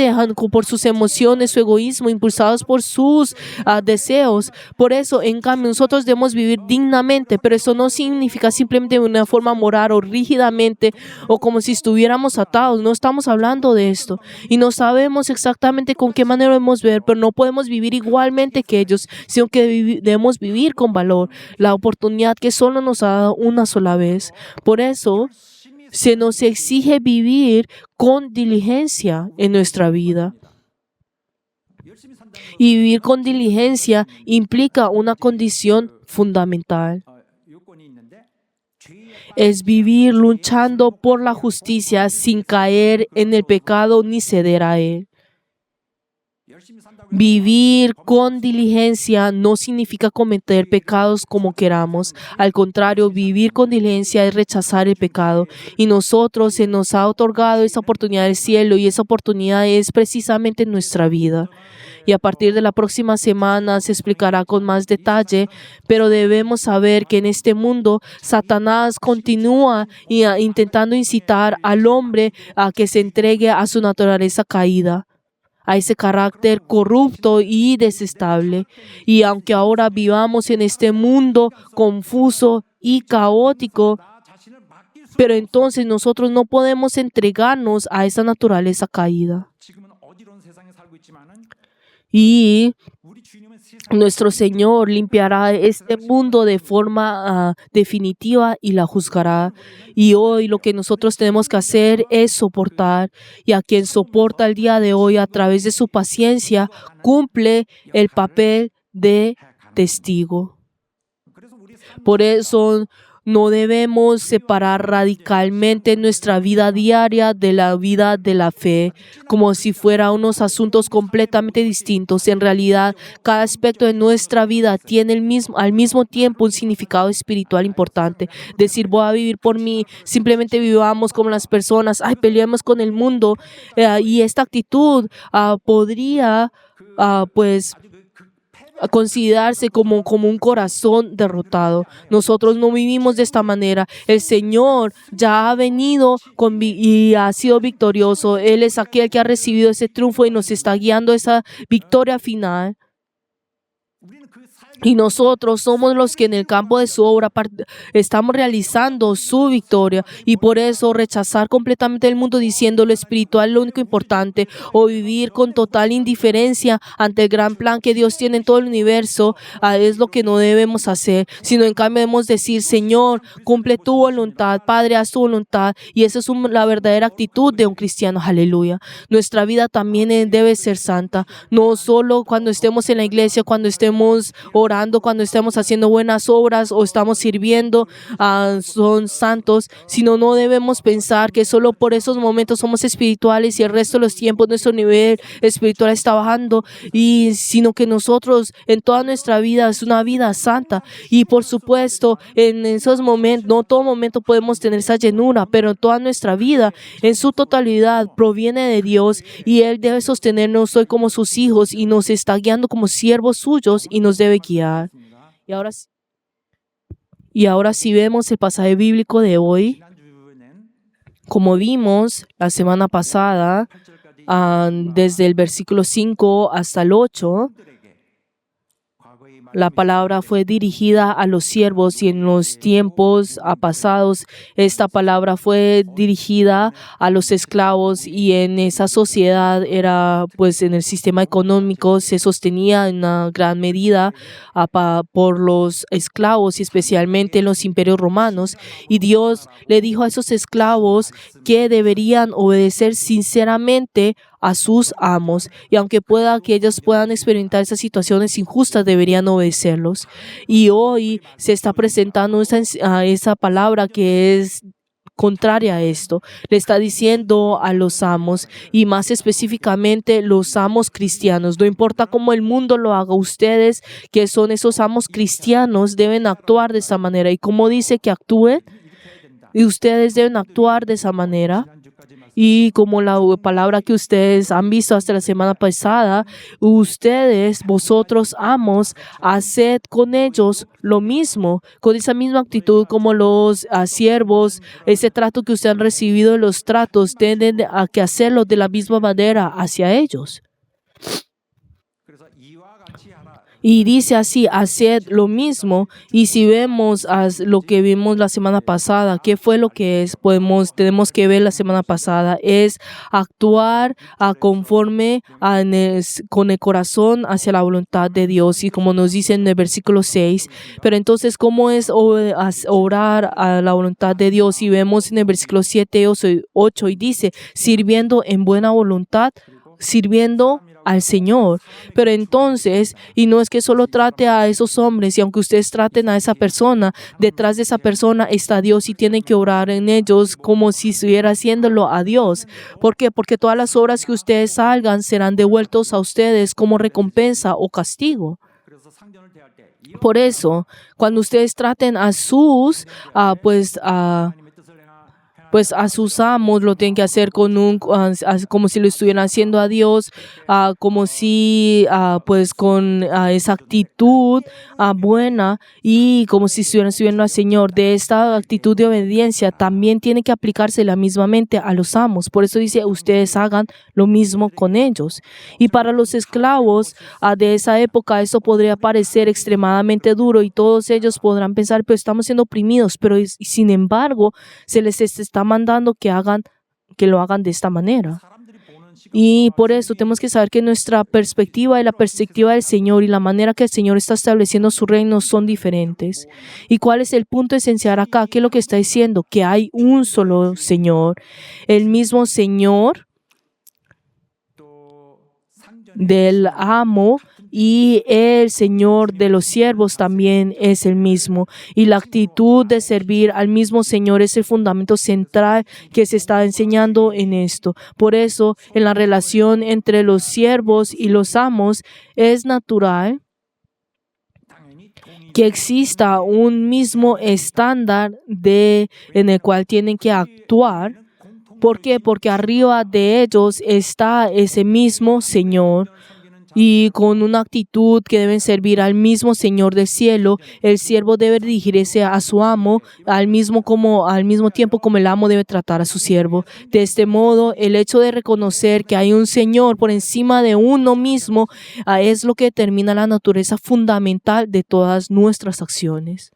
B: por sus emociones, su egoísmo, impulsados por sus deseos. Por eso, en cambio, nosotros debemos vivir dignamente, pero eso no significa simplemente de una forma moral o rígidamente o como si estuviéramos atados. No estamos hablando de esto y no sabemos exactamente con qué manera debemos ver, pero no podemos vivir igualmente que ellos, sino que debemos vivir con valor la oportunidad que solo nos ha dado una sola vez. Por eso, se nos exige vivir con diligencia en nuestra vida. Y vivir con diligencia implica una condición fundamental. Es vivir luchando por la justicia sin caer en el pecado ni ceder a él. Vivir con diligencia no significa cometer pecados como queramos. Al contrario, vivir con diligencia es rechazar el pecado. Y nosotros se nos ha otorgado esa oportunidad del cielo y esa oportunidad es precisamente nuestra vida. Y a partir de la próxima semana se explicará con más detalle, pero debemos saber que en este mundo Satanás continúa intentando incitar al hombre a que se entregue a su naturaleza caída, a ese carácter corrupto y desestable. Y aunque ahora vivamos en este mundo confuso y caótico, pero entonces nosotros no podemos entregarnos a esa naturaleza caída. Y nuestro Señor limpiará este mundo de forma definitiva y la juzgará. Y hoy lo que nosotros tenemos que hacer es soportar. Y a quien soporta el día de hoy a través de su paciencia, cumple el papel de testigo. Por eso no debemos separar radicalmente nuestra vida diaria de la vida de la fe, como si fueran unos asuntos completamente distintos. En realidad, cada aspecto de nuestra vida tiene al mismo tiempo un significado espiritual importante. Decir, voy a vivir por mí, simplemente vivamos como las personas, peleemos con el mundo. Y esta actitud podría, considerarse como un corazón derrotado. Nosotros no vivimos de esta manera. El Señor ya ha venido y ha sido victorioso. Él es aquel que ha recibido ese triunfo y nos está guiando a esa victoria final. Y nosotros somos los que en el campo de su obra estamos realizando su victoria. Y por eso rechazar completamente el mundo diciendo lo espiritual es lo único importante, o vivir con total indiferencia ante el gran plan que Dios tiene en todo el universo, es lo que no debemos hacer. Sino en cambio debemos decir, Señor, cumple tu voluntad, Padre, haz tu voluntad. Y esa es la verdadera actitud de un cristiano. Aleluya. Nuestra vida también debe ser santa. No solo cuando estemos en la iglesia, cuando estemos orando, orando, cuando estemos haciendo buenas obras o estamos sirviendo, son santos, sino no debemos pensar que solo por esos momentos somos espirituales y el resto de los tiempos nuestro nivel espiritual está bajando, sino que nosotros en toda nuestra vida es una vida santa. Y por supuesto, en esos momentos, no todo momento podemos tener esa llenura, pero en toda nuestra vida, en su totalidad, proviene de Dios y Él debe sostenernos hoy como sus hijos y nos está guiando como siervos suyos y nos debe guiar. Y ahora si vemos el pasaje bíblico de hoy, como vimos la semana pasada, desde el versículo 5 hasta el 8, la palabra fue dirigida a los siervos y en los tiempos pasados esta palabra fue dirigida a los esclavos y en esa sociedad era pues en el sistema económico se sostenía en una gran medida por los esclavos y especialmente en los imperios romanos, y Dios le dijo a esos esclavos que deberían obedecer sinceramente a sus amos, y aunque pueda que ellos puedan experimentar esas situaciones injustas, deberían obedecerlos. Y hoy se está presentando esa palabra que es contraria a esto. Le está diciendo a los amos, y más específicamente los amos cristianos, no importa cómo el mundo lo haga, ustedes que son esos amos cristianos deben actuar de esa manera. ¿Y cómo dice que actúen? Y ustedes deben actuar de esa manera. Y como la palabra que ustedes han visto hasta la semana pasada, vosotros amos, haced con ellos lo mismo, con esa misma actitud como los siervos, ese trato que ustedes han recibido de los tratos, tienen que hacerlo de la misma manera hacia ellos. Y dice así, haced lo mismo. Y si vemos lo que vimos la semana pasada, ¿qué fue lo que es? Tenemos que ver la semana pasada, es actuar conforme con el corazón hacia la voluntad de Dios. Y como nos dice en el versículo 6, pero entonces, ¿cómo es orar a la voluntad de Dios? Y vemos en el versículo 7 o 8 y dice, sirviendo en buena voluntad, sirviendo al Señor. Pero entonces, y no es que solo trate a esos hombres, y aunque ustedes traten a esa persona, detrás de esa persona está Dios y tienen que orar en ellos como si estuviera haciéndolo a Dios. ¿Por qué? Porque todas las obras que ustedes hagan serán devueltos a ustedes como recompensa o castigo. Por eso, cuando ustedes traten a sus a sus amos, lo tienen que hacer como si lo estuvieran haciendo a Dios, como si con esa actitud buena y como si estuvieran sirviendo al Señor. De esta actitud de obediencia también tiene que aplicarse la mismamente a los amos. Por eso dice, ustedes hagan lo mismo con ellos. Y para los esclavos de esa época, eso podría parecer extremadamente duro y todos ellos podrán pensar, pero estamos siendo oprimidos, pero sin embargo, se les está mandando que lo hagan de esta manera. Y por eso tenemos que saber que nuestra perspectiva y la perspectiva del Señor y la manera que el Señor está estableciendo su reino son diferentes. ¿Y cuál es el punto esencial acá? ¿Qué es lo que está diciendo? Que hay un solo Señor, el mismo Señor del amo, y el Señor de los siervos también es el mismo. Y la actitud de servir al mismo Señor es el fundamento central que se está enseñando en esto. Por eso, en la relación entre los siervos y los amos, es natural que exista un mismo estándar en el cual tienen que actuar. ¿Por qué? Porque arriba de ellos está ese mismo Señor. Y con una actitud que deben servir al mismo Señor del cielo, el siervo debe dirigirse a su amo al mismo tiempo como el amo debe tratar a su siervo. De este modo, el hecho de reconocer que hay un Señor por encima de uno mismo es lo que determina la naturaleza fundamental de todas nuestras acciones.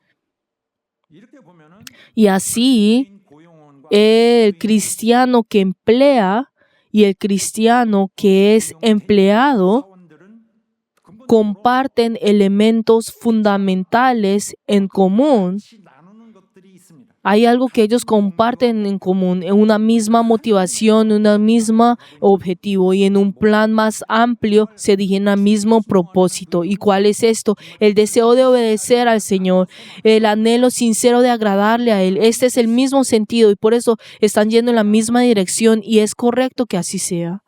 B: Y así, el cristiano que emplea y el cristiano que es empleado comparten elementos fundamentales en común, hay algo que ellos comparten en común, en una misma motivación, un mismo objetivo y en un plan más amplio se dirigen al mismo propósito. ¿Y cuál es esto? El deseo de obedecer al Señor, el anhelo sincero de agradarle a Él. Este es el mismo sentido y por eso están yendo en la misma dirección y es correcto que así sea.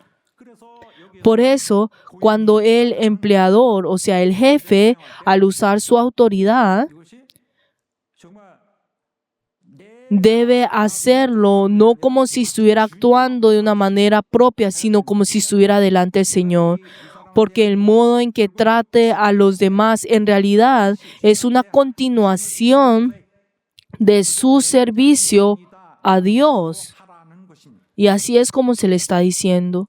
B: Por eso, cuando el empleador, o sea, el jefe, al usar su autoridad, debe hacerlo no como si estuviera actuando de una manera propia, sino como si estuviera delante del Señor. Porque el modo en que trate a los demás en realidad es una continuación de su servicio a Dios. Y así es como se le está diciendo.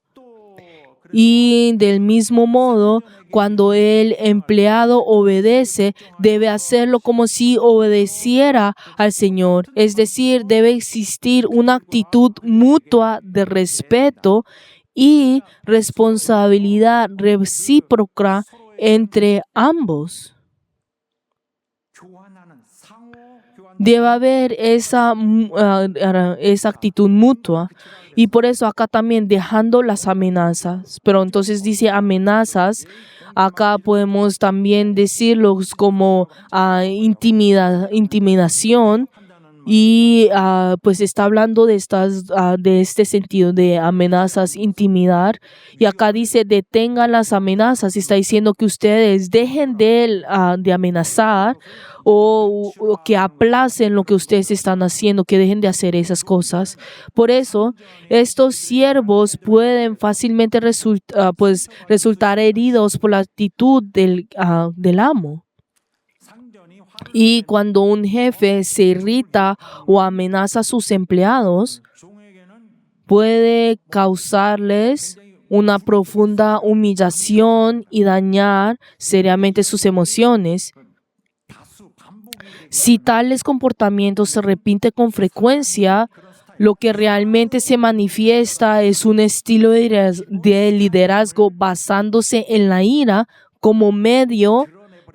B: Y del mismo modo, cuando el empleado obedece, debe hacerlo como si obedeciera al Señor. Es decir, debe existir una actitud mutua de respeto y responsabilidad recíproca entre ambos. Debe haber esa actitud mutua. Y por eso acá también dejando las amenazas. Pero entonces dice amenazas. Acá podemos también decirlos como intimidación. Y pues está hablando de este sentido de amenazas, intimidar. Y acá dice detengan las amenazas. Está diciendo que ustedes dejen de amenazar o que aplacen lo que ustedes están haciendo, que dejen de hacer esas cosas. Por eso, estos siervos pueden fácilmente resultar heridos por la actitud del amo. Y cuando un jefe se irrita o amenaza a sus empleados, puede causarles una profunda humillación y dañar seriamente sus emociones. Si tales comportamientos se repiten con frecuencia, lo que realmente se manifiesta es un estilo de liderazgo basándose en la ira como medio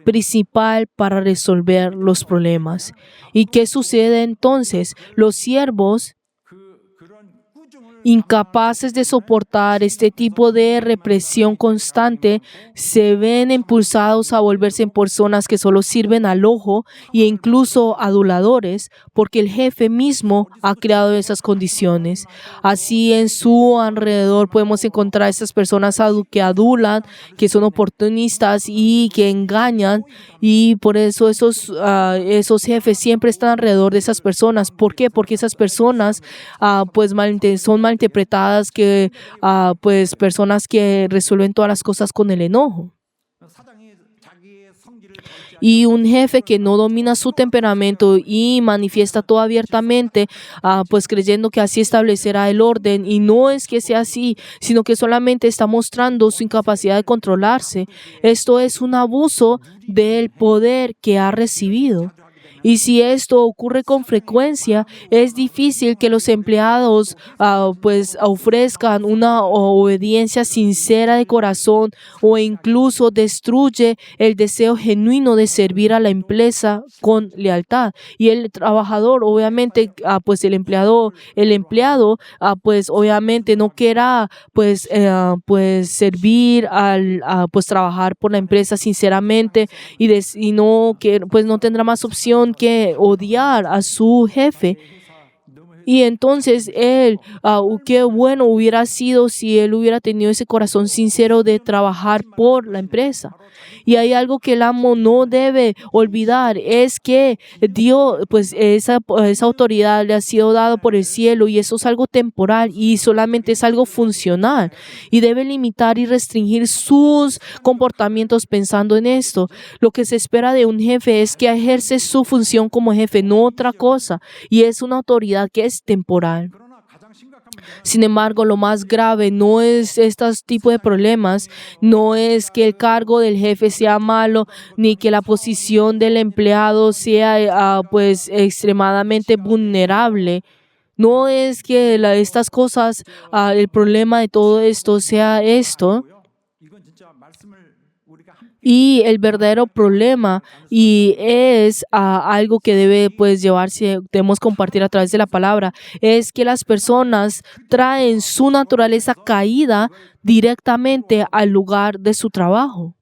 B: principal para resolver los problemas. ¿Y qué sucede entonces? Los siervos, incapaces de soportar este tipo de represión constante, se ven impulsados a volverse en personas que solo sirven al ojo e incluso aduladores, porque el jefe mismo ha creado esas condiciones. Así en su alrededor podemos encontrar esas personas que adulan, que son oportunistas y que engañan, y por eso esos jefes siempre están alrededor de esas personas. ¿Por qué? Porque esas personas son malinterpretadas que pues personas que resuelven todas las cosas con el enojo. Y un jefe que no domina su temperamento y manifiesta todo abiertamente, pues creyendo que así establecerá el orden, y no es que sea así, sino que solamente está mostrando su incapacidad de controlarse. Esto es un abuso del poder que ha recibido. Y si esto ocurre con frecuencia, es difícil que los empleados pues ofrezcan una obediencia sincera de corazón, o incluso destruye el deseo genuino de servir a la empresa con lealtad. Y el trabajador, obviamente, pues el empleado, pues obviamente no querrá pues servir pues trabajar por la empresa sinceramente, y no tendrá más opción que odiar a su jefe. Y entonces él, qué bueno hubiera sido si él hubiera tenido ese corazón sincero de trabajar por la empresa. Y hay algo que el amo no debe olvidar, es que Dios, pues esa autoridad le ha sido dada por el cielo, y eso es algo temporal y solamente es algo funcional. Y debe limitar y restringir sus comportamientos pensando en esto. Lo que se espera de un jefe es que ejerce su función como jefe, no otra cosa. Y es una autoridad que es temporal. Sin embargo, lo más grave no es estos tipos de problemas, no es que el cargo del jefe sea malo, ni que la posición del empleado sea pues extremadamente vulnerable. No es que estas cosas, el problema de todo esto sea esto, Y el verdadero problema y es algo que debe pues llevarse, debemos compartir a través de la palabra, es que las personas traen su naturaleza caída directamente al lugar de su trabajo.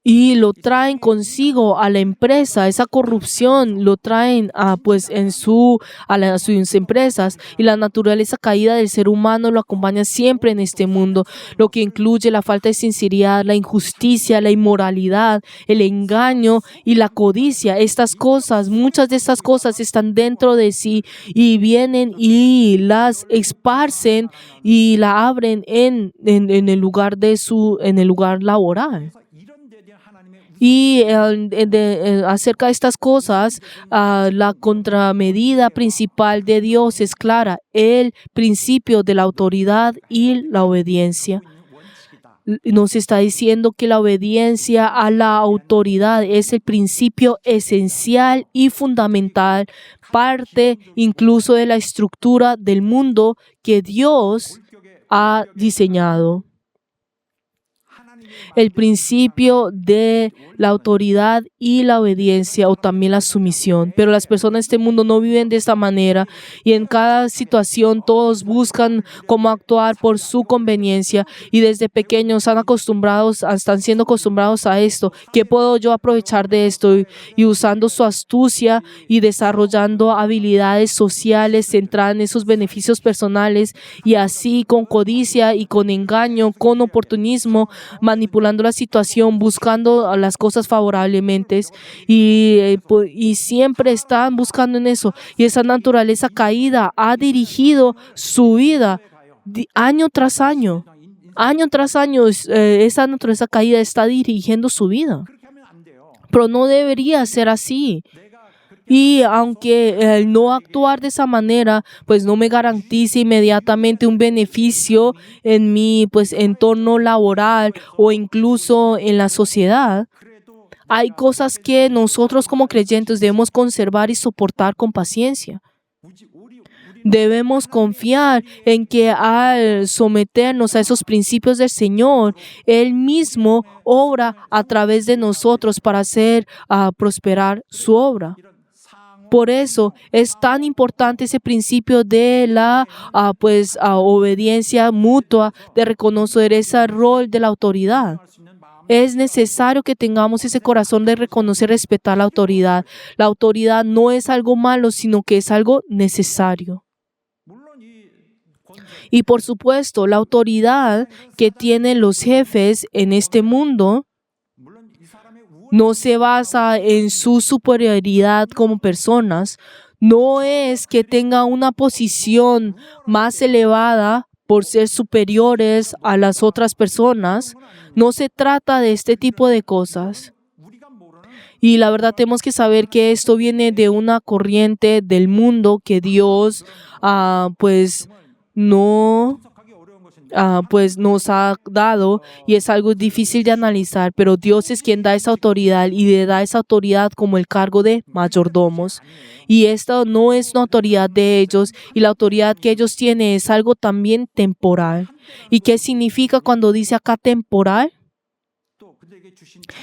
B: Y lo traen consigo a la empresa, esa corrupción lo traen pues a sus empresas, y la naturaleza caída del ser humano lo acompaña siempre en este mundo, lo que incluye la falta de sinceridad, la injusticia, la inmoralidad, el engaño y la codicia. Estas cosas, muchas de estas cosas están dentro de sí y vienen y las esparcen y la abren en el lugar en el lugar laboral. Y acerca de estas cosas, la contramedida principal de Dios es clara: el principio de la autoridad y la obediencia. Nos está diciendo que la obediencia a la autoridad es el principio esencial y fundamental, parte incluso de la estructura del mundo que Dios ha diseñado. El principio de la autoridad y la obediencia, o también la sumisión. Pero las personas de este mundo no viven de esta manera, y en cada situación todos buscan cómo actuar por su conveniencia, y desde pequeños están siendo acostumbrados a esto. ¿Qué puedo yo aprovechar de esto? Y usando su astucia y desarrollando habilidades sociales centradas en esos beneficios personales, y así con codicia y con engaño, con oportunismo, manipulando la situación, buscando las cosas favorablemente, y siempre están buscando en eso. Y esa naturaleza caída ha dirigido su vida año tras año. Año tras año, esa naturaleza caída está dirigiendo su vida. Pero no debería ser así. Y aunque el no actuar de esa manera pues no me garantice inmediatamente un beneficio en mi entorno laboral o incluso en la sociedad, hay cosas que nosotros como creyentes debemos conservar y soportar con paciencia. Debemos confiar en que al someternos a esos principios del Señor, Él mismo obra a través de nosotros para hacer prosperar su obra. Por eso es tan importante ese principio de la obediencia mutua, de reconocer ese rol de la autoridad. Es necesario que tengamos ese corazón de reconocer y respetar la autoridad. La autoridad no es algo malo, sino que es algo necesario. Y por supuesto, la autoridad que tienen los jefes en este mundo no se basa en su superioridad como personas. No es que tenga una posición más elevada por ser superiores a las otras personas. No se trata de este tipo de cosas. Y la verdad tenemos que saber que esto viene de una corriente del mundo que Dios nos ha dado, y es algo difícil de analizar, pero Dios es quien da esa autoridad, y le da esa autoridad como el cargo de mayordomos. Y esta no es una autoridad de ellos, y la autoridad que ellos tienen es algo también temporal. ¿Y qué significa cuando dice acá temporal?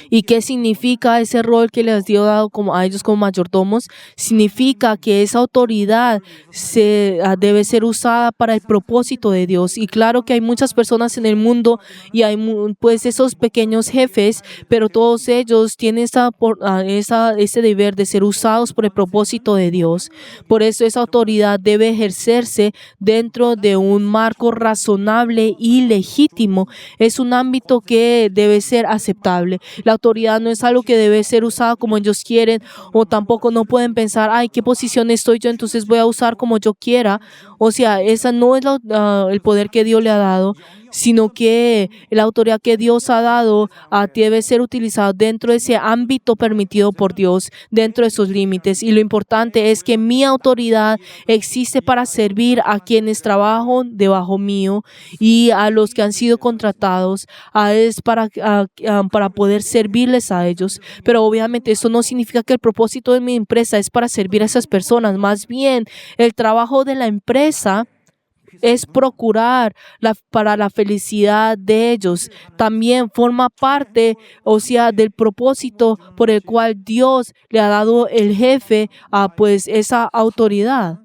B: ¿Y qué significa ese rol que les dio dado a ellos como mayordomos? Significa que esa autoridad debe ser usada para el propósito de Dios. Y claro que hay muchas personas en el mundo y hay esos pequeños jefes, pero todos ellos tienen ese deber de ser usados por el propósito de Dios. Por eso esa autoridad debe ejercerse dentro de un marco razonable y legítimo. Es un ámbito que debe ser aceptable. La autoridad no es algo que debe ser usada como ellos quieren, o tampoco no pueden pensar, ay, ¿qué posición estoy yo? Entonces voy a usar como yo quiera. O sea, esa no es el poder que Dios le ha dado, sino que la autoridad que Dios ha dado debe ser utilizada dentro de ese ámbito permitido por Dios, dentro de esos límites. Y lo importante es que mi autoridad existe para servir a quienes trabajan debajo mío y a los que han sido contratados, es para poder servirles a ellos. Pero obviamente eso no significa que el propósito de mi empresa es para servir a esas personas. Más bien, el trabajo de la empresa es procurar para la felicidad de ellos. También forma parte, o sea, del propósito por el cual Dios le ha dado el jefe pues esa autoridad.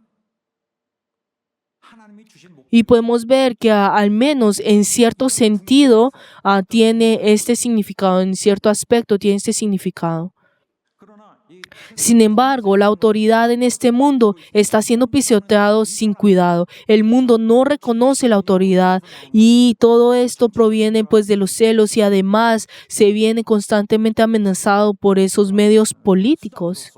B: Y podemos ver que al menos en cierto sentido tiene este significado, en cierto aspecto tiene este significado. Sin embargo, la autoridad en este mundo está siendo pisoteado sin cuidado. El mundo no reconoce la autoridad y todo esto proviene pues de los celos y además se viene constantemente amenazado por esos medios políticos.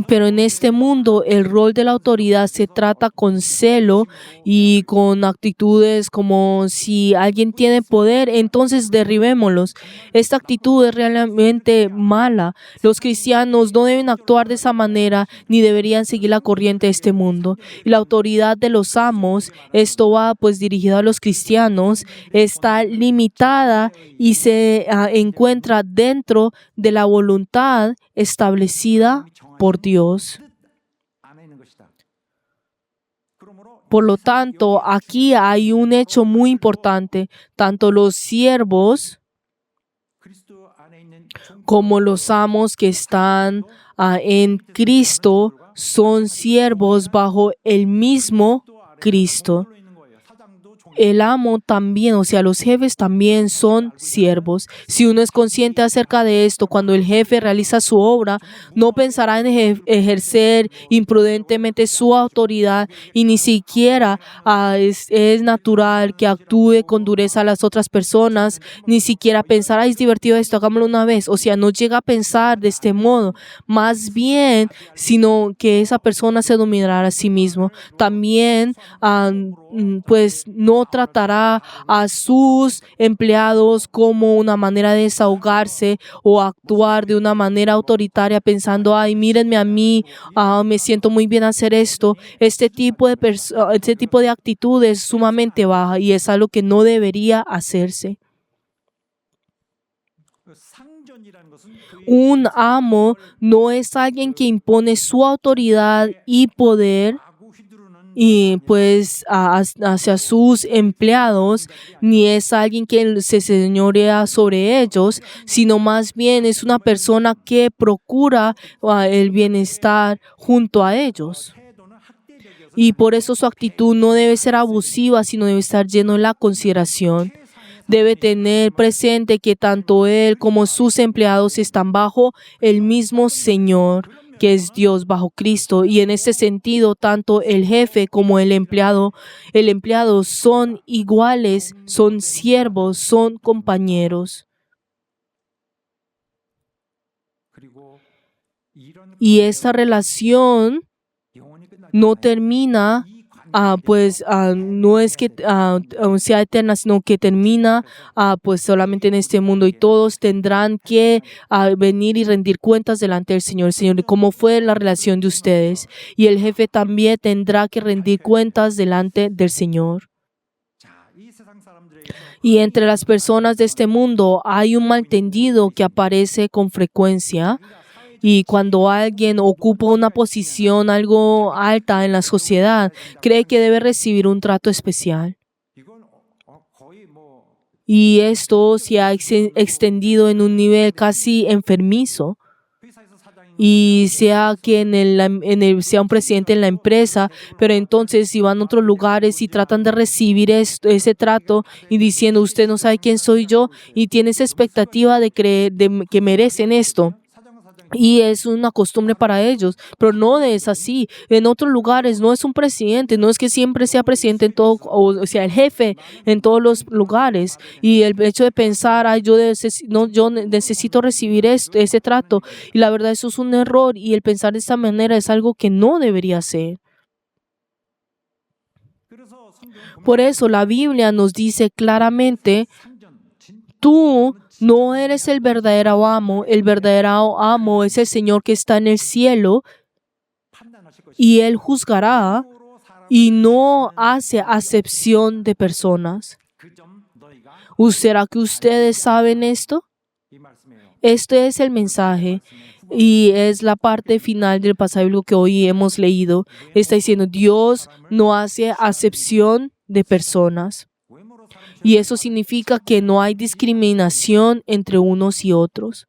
B: Pero en este mundo el rol de la autoridad se trata con celo y con actitudes como si alguien tiene poder, entonces derribémoslos. Esta actitud es realmente mala. Los cristianos no deben actuar de esa manera ni deberían seguir la corriente de este mundo. Y la autoridad de los amos, esto va pues dirigido a los cristianos, está limitada y se encuentra dentro de la voluntad establecida por Dios. Por lo tanto, aquí hay un hecho muy importante. Tanto los siervos como los amos que están en Cristo son siervos bajo el mismo Cristo. El amo también, o sea, los jefes también son siervos. Si uno es consciente acerca de esto, cuando el jefe realiza su obra, no pensará en ejercer imprudentemente su autoridad y ni siquiera es natural que actúe con dureza a las otras personas, ni siquiera pensará, es divertido esto, hagámoslo una vez. O sea, no llega a pensar de este modo, más bien, sino que esa persona se dominará a sí mismo. También, pues, no tratará a sus empleados como una manera de desahogarse o actuar de una manera autoritaria pensando, ay, mírenme a mí, me siento muy bien hacer esto. Este tipo de actitud es sumamente baja y es algo que no debería hacerse. Un amo no es alguien que impone su autoridad y poder y pues hacia sus empleados, ni es alguien que se señorea sobre ellos, sino más bien es una persona que procura el bienestar junto a ellos. Y por eso su actitud no debe ser abusiva, sino debe estar lleno de la consideración. Debe tener presente que tanto él como sus empleados están bajo el mismo Señor, que es Dios, bajo Cristo. Y en ese sentido, tanto el jefe como el empleado son iguales, son siervos, son compañeros. Y esta relación no termina, no es que sea eterna, sino que termina pues solamente en este mundo y todos tendrán que venir y rendir cuentas delante del Señor. Señor, ¿cómo fue la relación de ustedes? Y el jefe también tendrá que rendir cuentas delante del Señor. Y entre las personas de este mundo hay un malentendido que aparece con frecuencia. Y cuando alguien ocupa una posición algo alta en la sociedad, cree que debe recibir un trato especial. Y esto se ha extendido en un nivel casi enfermizo. Y sea que sea un presidente en la empresa, pero entonces si van a otros lugares y tratan de recibir ese trato y diciendo, usted no sabe quién soy yo, y tiene esa expectativa de creer que merecen esto. Y es una costumbre para ellos, pero no es así. En otros lugares no es un presidente, no es que siempre sea presidente en todo, o sea, el jefe en todos los lugares. Y el hecho de pensar, ay, yo necesito recibir ese trato, y la verdad eso es un error, y el pensar de esta manera es algo que no debería ser. Por eso la Biblia nos dice claramente, tú no eres el verdadero amo es el Señor que está en el cielo y Él juzgará y no hace acepción de personas. ¿Será que ustedes saben esto? Este es el mensaje Y es la parte final del pasaje bíblico que hoy hemos leído. Está diciendo, Dios no hace acepción de personas. Y eso significa que no hay discriminación entre unos y otros.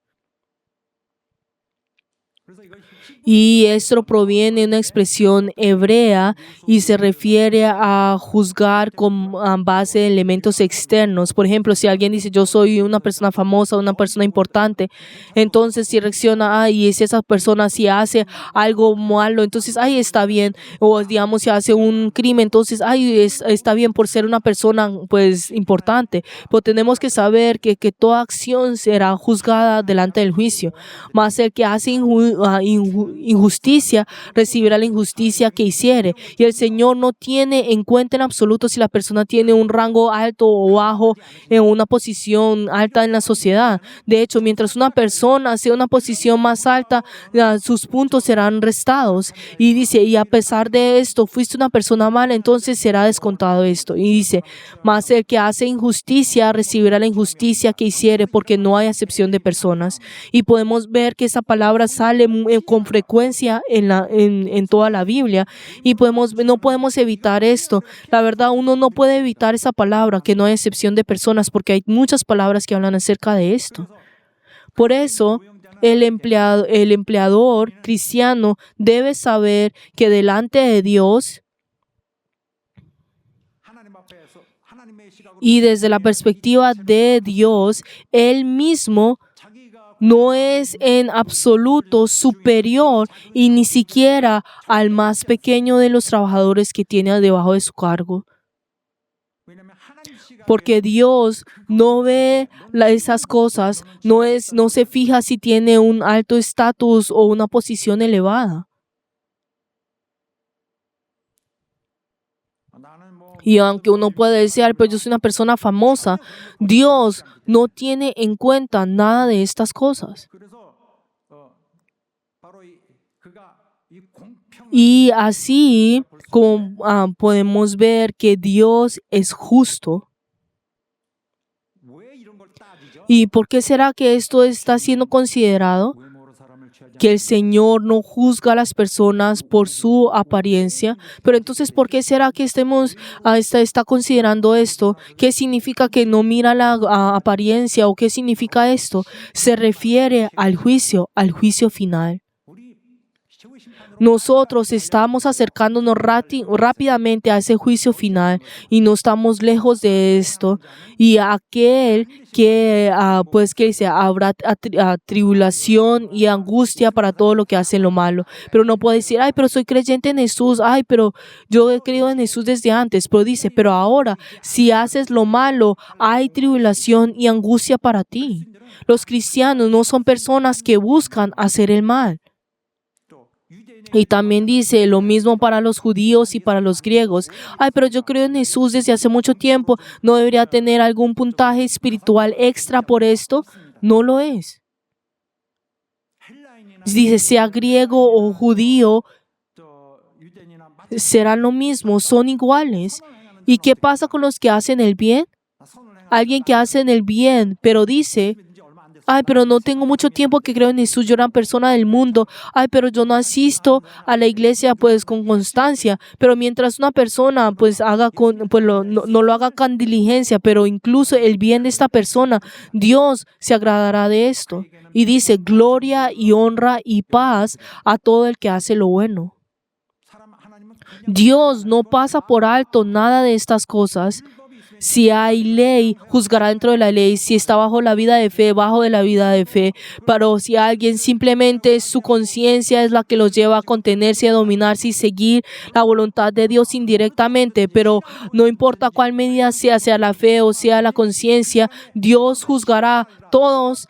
B: Y esto proviene de una expresión hebrea y se refiere a juzgar con base en elementos externos. Por ejemplo, si alguien dice yo soy una persona famosa, una persona importante, entonces si reacciona, y si esa persona si hace algo malo, entonces está bien. O digamos si hace un crimen, entonces está bien por ser una persona pues importante. Pero tenemos que saber que toda acción será juzgada delante del juicio. Mas el que hace injusticia recibirá la injusticia que hiciere. Y el Señor no tiene en cuenta en absoluto si la persona tiene un rango alto o bajo en una posición alta en la sociedad. De hecho, mientras una persona sea una posición más alta, sus puntos serán restados. Y dice, y a pesar de esto, fuiste una persona mala, entonces será descontado esto. Y dice, mas el que hace injusticia recibirá la injusticia que hiciere, porque no hay acepción de personas. Y podemos ver que esa palabra sale con frecuencia en toda la Biblia, y no podemos evitar esto. La verdad, uno no puede evitar esa palabra, que no hay excepción de personas, porque hay muchas palabras que hablan acerca de esto. Por eso, el empleador cristiano debe saber que delante de Dios y desde la perspectiva de Dios, él mismo no es en absoluto superior y ni siquiera al más pequeño de los trabajadores que tiene debajo de su cargo. Porque Dios no ve esas cosas, no se fija si tiene un alto estatus o una posición elevada. Y aunque uno puede decir, pero yo soy una persona famosa, Dios no tiene en cuenta nada de estas cosas. Y así como podemos ver que Dios es justo. ¿Y por qué será que esto está siendo considerado? Que el Señor no juzga a las personas por su apariencia. Pero entonces, ¿por qué será que está considerando esto? ¿Qué significa que no mira la apariencia? ¿O qué significa esto? Se refiere al juicio final. Nosotros estamos acercándonos rápidamente a ese juicio final y no estamos lejos de esto. Y aquel que dice, habrá tribulación y angustia para todo lo que hacen lo malo. Pero no puede decir, pero soy creyente en Jesús, pero yo he creído en Jesús desde antes. Pero dice, pero ahora, si haces lo malo, hay tribulación y angustia para ti. Los cristianos no son personas que buscan hacer el mal. Y también dice lo mismo para los judíos y para los griegos. Pero yo creo en Jesús desde hace mucho tiempo. ¿No debería tener algún puntaje espiritual extra por esto? No lo es. Dice, sea griego o judío, serán lo mismo, son iguales. ¿Y qué pasa con los que hacen el bien? Alguien que hace el bien, pero dice, pero no tengo mucho tiempo que creo en Jesús, yo era una persona del mundo. Pero yo no asisto a la iglesia pues con constancia. Pero mientras una persona pues no lo haga con diligencia, pero incluso el bien de esta persona, Dios se agradará de esto. Y dice, gloria y honra y paz a todo el que hace lo bueno. Dios no pasa por alto nada de estas cosas. Si hay ley, juzgará dentro de la ley. Si está bajo la vida de fe, bajo de la vida de fe. Pero si alguien simplemente su conciencia es la que los lleva a contenerse, a dominarse y seguir la voluntad de Dios indirectamente, pero no importa cuál medida sea la fe o sea la conciencia, Dios juzgará a todas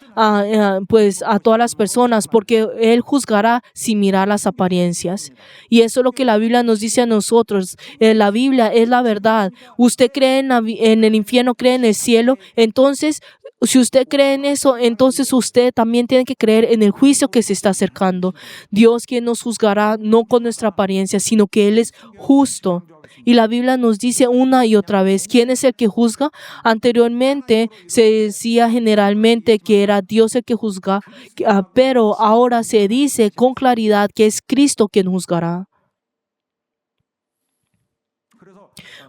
B: las personas, porque Él juzgará sin mirar las apariencias. Y eso es lo que la Biblia nos dice a nosotros. La Biblia es la verdad. Usted cree en el infierno, cree en el cielo. Entonces, si usted cree en eso, entonces usted también tiene que creer en el juicio que se está acercando. Dios quien nos juzgará no con nuestra apariencia, sino que Él es justo. Y la Biblia nos dice una y otra vez, ¿quién es el que juzga? Anteriormente se decía generalmente que era Dios el que juzga, pero ahora se dice con claridad que es Cristo quien juzgará.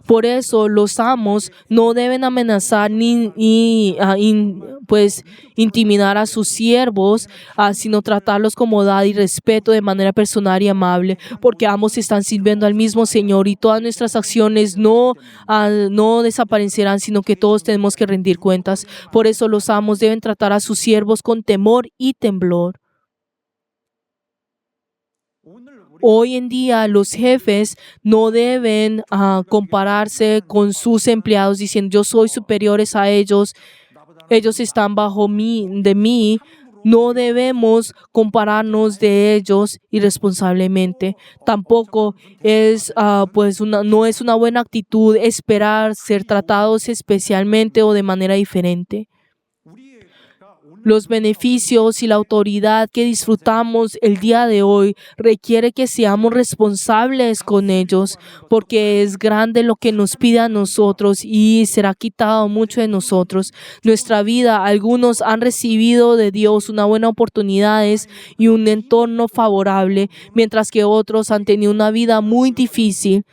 B: Por eso los amos no deben amenazar pues intimidar a sus siervos, sino tratarlos con bondad y respeto de manera personal y amable, porque ambos están sirviendo al mismo Señor y todas nuestras acciones no desaparecerán, sino que todos tenemos que rendir cuentas. Por eso los amos deben tratar a sus siervos con temor y temblor. Hoy en día los jefes no deben compararse con sus empleados diciendo yo soy superiores a ellos, ellos están bajo de mí. No debemos compararnos de ellos irresponsablemente. Tampoco es no es una buena actitud esperar ser tratados especialmente o de manera diferente. Los beneficios y la autoridad que disfrutamos el día de hoy requiere que seamos responsables con ellos, porque es grande lo que nos pide a nosotros y será quitado mucho de nosotros. Nuestra vida, algunos han recibido de Dios una buena oportunidades y un entorno favorable, mientras que otros han tenido una vida muy difícil.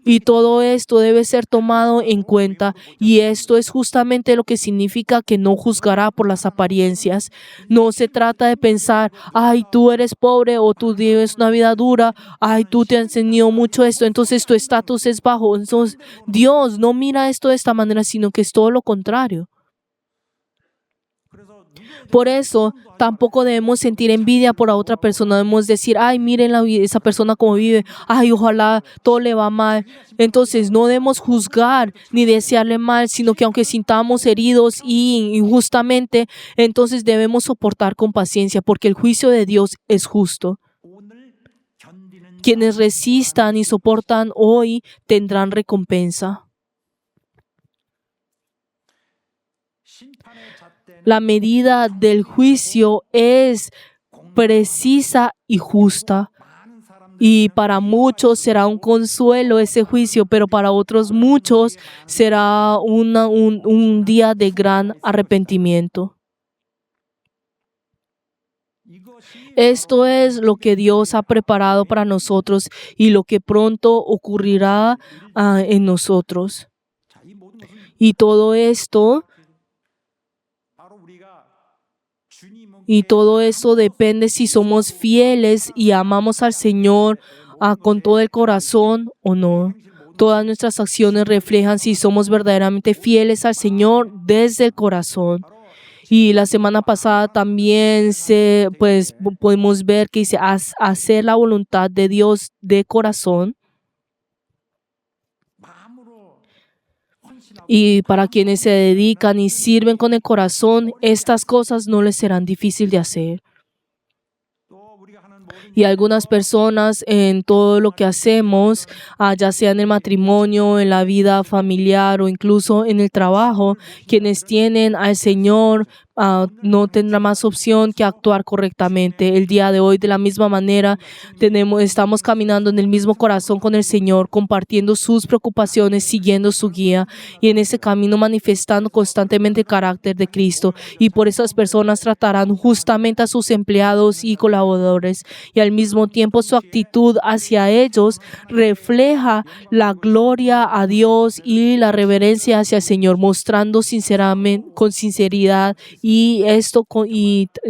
B: Y todo esto debe ser tomado en cuenta, y esto es justamente lo que significa que no juzgará por las apariencias. No se trata de pensar, ay, tú eres pobre o tú vives una vida dura, ay, tú te has tenido mucho esto, entonces tu estatus es bajo. Entonces, Dios no mira esto de esta manera, sino que es todo lo contrario. Por eso, tampoco debemos sentir envidia por a otra persona. Debemos decir, ay, miren esa persona cómo vive. Ay, ojalá todo le va mal. Entonces, no debemos juzgar ni desearle mal, sino que aunque sintamos heridos injustamente, entonces debemos soportar con paciencia, porque el juicio de Dios es justo. Quienes resistan y soportan hoy tendrán recompensa. La medida del juicio es precisa y justa. Y para muchos será un consuelo ese juicio, pero para otros muchos será un día de gran arrepentimiento. Esto es lo que Dios ha preparado para nosotros y lo que pronto ocurrirá en nosotros. Y todo esto depende si somos fieles y amamos al Señor con todo el corazón o no. Todas nuestras acciones reflejan si somos verdaderamente fieles al Señor desde el corazón. Y la semana pasada también podemos ver que dice hacer la voluntad de Dios de corazón. Y para quienes se dedican y sirven con el corazón, estas cosas no les serán difíciles de hacer. Y algunas personas en todo lo que hacemos, ya sea en el matrimonio, en la vida familiar o incluso en el trabajo, quienes tienen al Señor no tendrá más opción que actuar correctamente. El día de hoy, de la misma manera, estamos caminando en el mismo corazón con el Señor, compartiendo sus preocupaciones, siguiendo su guía y en ese camino manifestando constantemente el carácter de Cristo. Y por esas personas tratarán justamente a sus empleados y colaboradores, y al mismo tiempo su actitud hacia ellos refleja la gloria a Dios y la reverencia hacia el Señor, mostrando con sinceridad y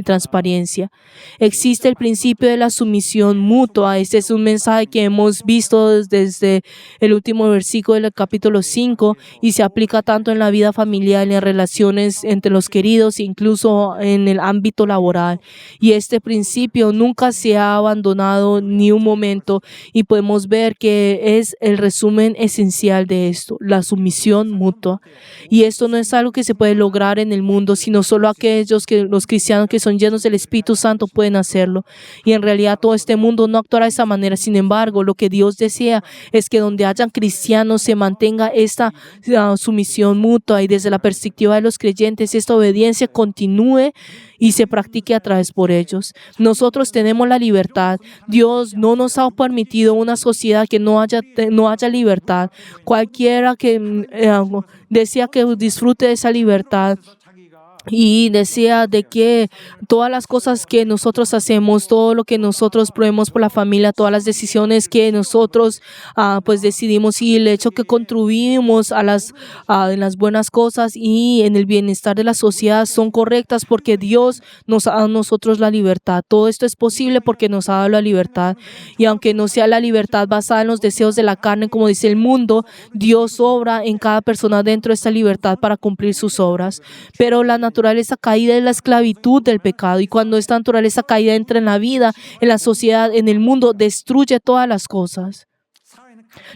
B: transparencia. Existe el principio de la sumisión mutua. Este es un mensaje que hemos visto desde el último versículo del capítulo 5 y se aplica tanto en la vida familiar, en las relaciones entre los queridos, incluso en el ámbito laboral. Y este principio nunca se ha abandonado ni un momento, y podemos ver que es el resumen esencial de esto, la sumisión mutua. Y esto no es algo que se puede lograr en el mundo, sino solo solo aquellos que los cristianos que son llenos del Espíritu Santo pueden hacerlo. Y en realidad todo este mundo no actuará de esa manera. Sin embargo, lo que Dios desea es que donde hayan cristianos se mantenga esta sumisión mutua, y desde la perspectiva de los creyentes esta obediencia continúe y se practique a través por ellos. Nosotros tenemos la libertad. Dios no nos ha permitido una sociedad que no haya libertad. Cualquiera que desea que disfrute de esa libertad y desea de que todas las cosas que nosotros hacemos, todo lo que nosotros proveemos por la familia, todas las decisiones que nosotros pues decidimos, y el hecho que contribuimos en las buenas cosas y en el bienestar de la sociedad son correctas porque Dios nos ha dado a nosotros la libertad. Todo esto es posible porque nos ha dado la libertad, y aunque no sea la libertad basada en los deseos de la carne como dice el mundo, Dios obra en cada persona dentro de esta libertad para cumplir sus obras. Pero la naturaleza caída es la esclavitud del pecado, y cuando esta naturaleza caída entra en la vida, en la sociedad, en el mundo, destruye todas las cosas.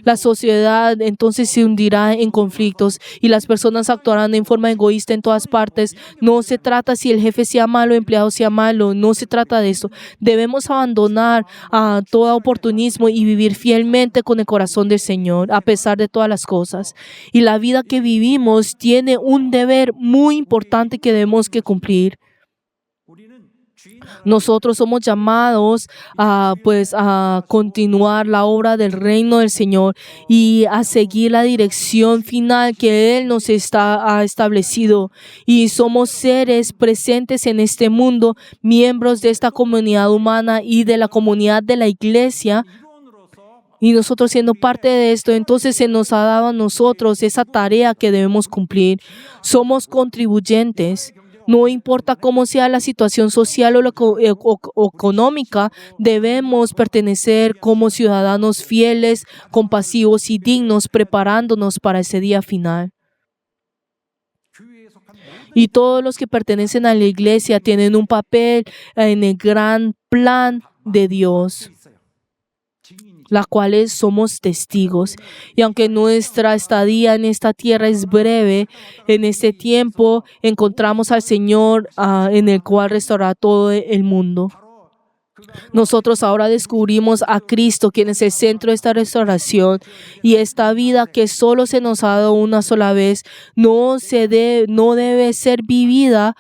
B: La sociedad entonces se hundirá en conflictos y las personas actuarán en forma egoísta en todas partes. No se trata si el jefe sea malo, el empleado sea malo, no se trata de eso. Debemos abandonar todo oportunismo y vivir fielmente con el corazón del Señor a pesar de todas las cosas. Y la vida que vivimos tiene un deber muy importante que debemos que cumplir. Nosotros somos llamados a continuar la obra del reino del Señor y a seguir la dirección final que Él nos ha establecido. Y somos seres presentes en este mundo, miembros de esta comunidad humana y de la comunidad de la iglesia. Y nosotros siendo parte de esto, entonces se nos ha dado a nosotros esa tarea que debemos cumplir. Somos contribuyentes. No importa cómo sea la situación social o económica, debemos pertenecer como ciudadanos fieles, compasivos y dignos, preparándonos para ese día final. Y todos los que pertenecen a la iglesia tienen un papel en el gran plan de Dios, las cuales somos testigos. Y aunque nuestra estadía en esta tierra es breve, en este tiempo encontramos al Señor en el cual restaurará todo el mundo. Nosotros ahora descubrimos a Cristo, quien es el centro de esta restauración, y esta vida que solo se nos ha dado una sola vez no debe ser vivida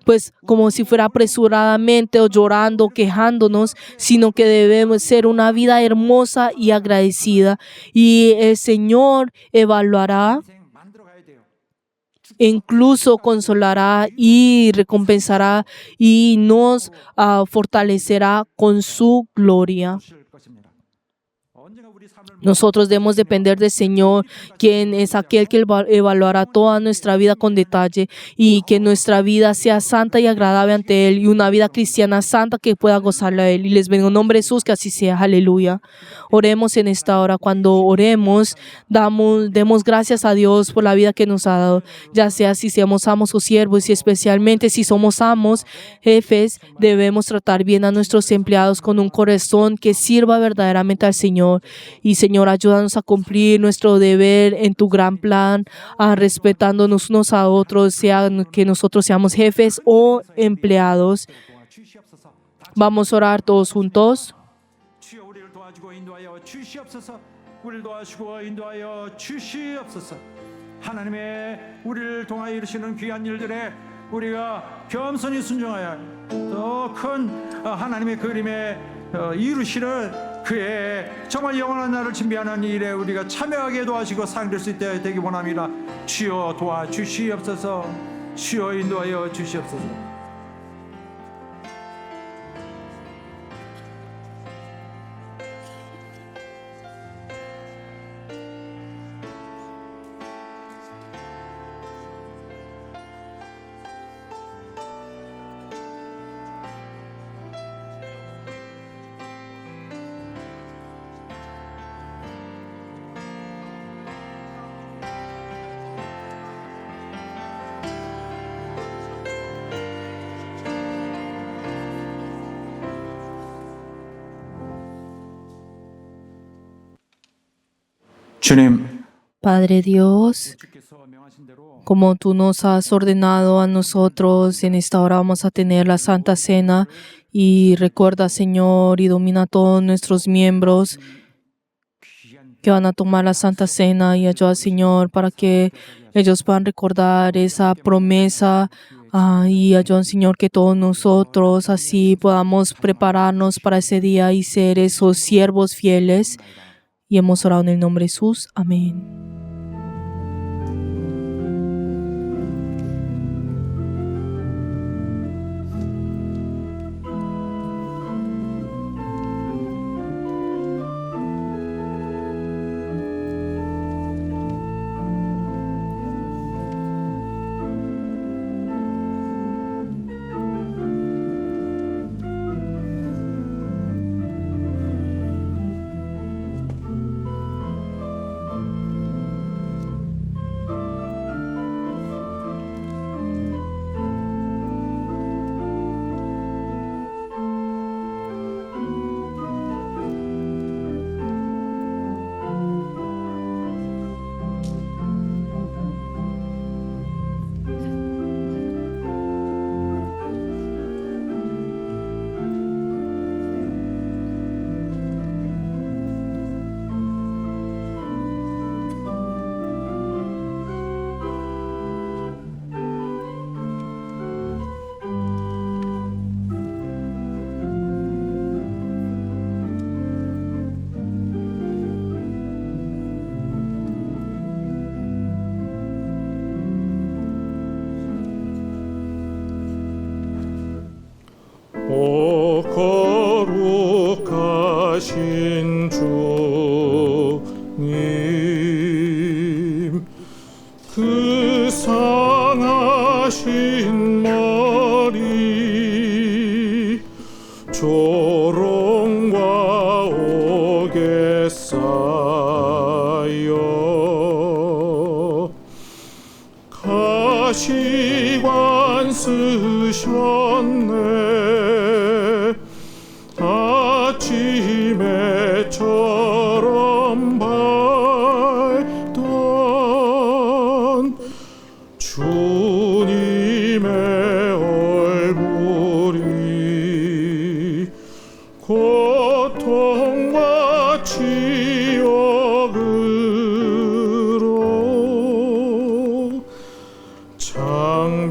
B: pues como si fuera apresuradamente o llorando, quejándonos, sino que debemos ser una vida hermosa y agradecida. Y el Señor evaluará, incluso consolará y recompensará y nos fortalecerá con su gloria. Nosotros debemos depender del Señor, quien es aquel que evaluará toda nuestra vida con detalle, y que nuestra vida sea santa y agradable ante Él, y una vida cristiana santa que pueda gozarla a Él. Y les bendigo en nombre de Jesús, que así sea. Aleluya. Oremos en esta hora. Cuando oremos, demos gracias a Dios por la vida que nos ha dado, ya sea si somos amos o siervos, y especialmente si somos amos, jefes, debemos tratar bien a nuestros empleados con un corazón que sirva verdaderamente al Señor. Y Señor, ayúdanos a cumplir nuestro deber en tu gran plan, respetándonos unos a otros, sea que nosotros seamos jefes o empleados. Vamos a orar todos juntos.
E: 주여 우리를 도와주고 인도하여 주시옵소서. 우리를 도와주고 인도하여 주시옵소서. 하나님의 우리를 통하여 이루시는 귀한 일들에 우리가 겸손히 순종하여 더 큰 하나님의 그림에 이루시는 그의 정말 영원한 날을 준비하는 일에 우리가 참여하게 도와주시고 상될 수 있게 되기 원합니다. 주여 도와주시옵소서. 주여 인도하여 주시옵소서.
A: 주님,
B: Padre Dios,
E: 주께서 명하신 대로
B: como tú nos has ordenado a nosotros, en esta hora vamos a tener la Santa Cena y recuerda, Señor, y domina a todos nuestros miembros que van a tomar la Santa Cena y ayuda, Señor, para que ellos puedan recordar esa promesa y ayuda, Señor, que todos nosotros así podamos prepararnos para ese día y ser esos siervos fieles. Y hemos orado en el nombre de Jesús. Amén.
D: 오 거룩하신 주님, 그 상하신 머리 조롱과 옥에 쌓여 가시관 쓰셨네. 아침에처럼 밝던 주님의 얼굴이 고통과 치욕으로 창백해지셨네.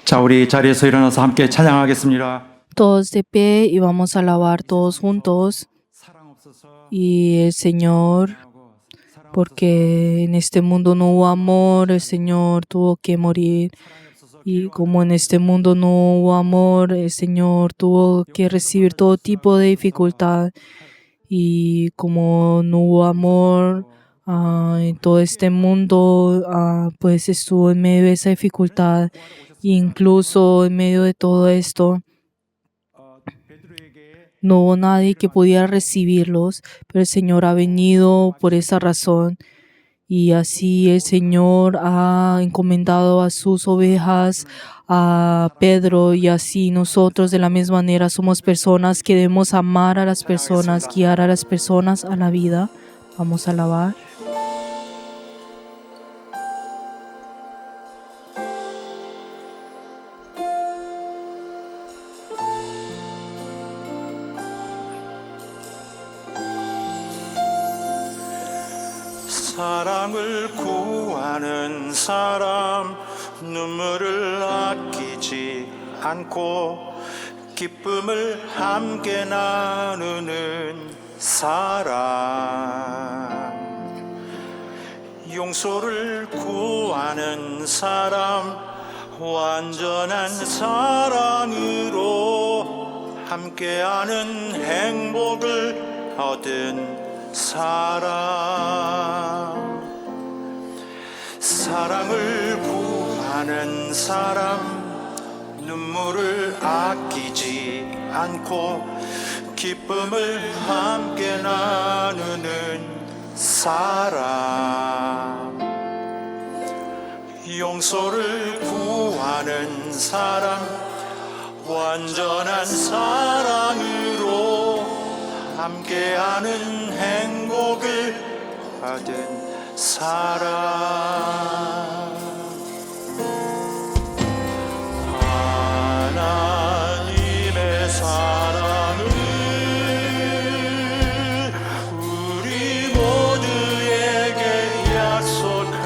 A: 자, 우리 자리에서 일어나서 함께 찬양하겠습니다.
B: Todos de pie y vamos a alabar todos juntos.
E: 사랑 없어서
B: Y el Señor, porque en este mundo no hubo amor, el Señor tuvo que morir. Y como en este mundo no hubo amor, el Señor tuvo que recibir todo tipo de dificultad. Y como no hubo amor en todo este mundo, pues estuvo en medio de esa dificultad. Incluso en medio de todo esto,
E: 베드로에게
B: no hubo nadie que pudiera recibirlos, pero el Señor ha venido por esa razón. Y así el Señor ha encomendado a sus ovejas, a Pedro, y así nosotros de la misma manera somos personas que debemos amar a las personas, guiar a las personas a la vida. Vamos a alabar.
F: 사랑을 구하는 사람, 눈물을 아끼지 않고 기쁨을 함께 나누는 사람, 용서를 구하는 사람, 완전한 사랑으로 함께하는 행복을 얻은 사람, 사랑을 구하는 사람, 눈물을 아끼지 않고 기쁨을 함께 나누는 사람, 용서를 구하는 사람, 완전한 사랑으로 함께하는 행복을 받은 사람. 하나님의 사랑을 우리 모두에게 약속하셨네.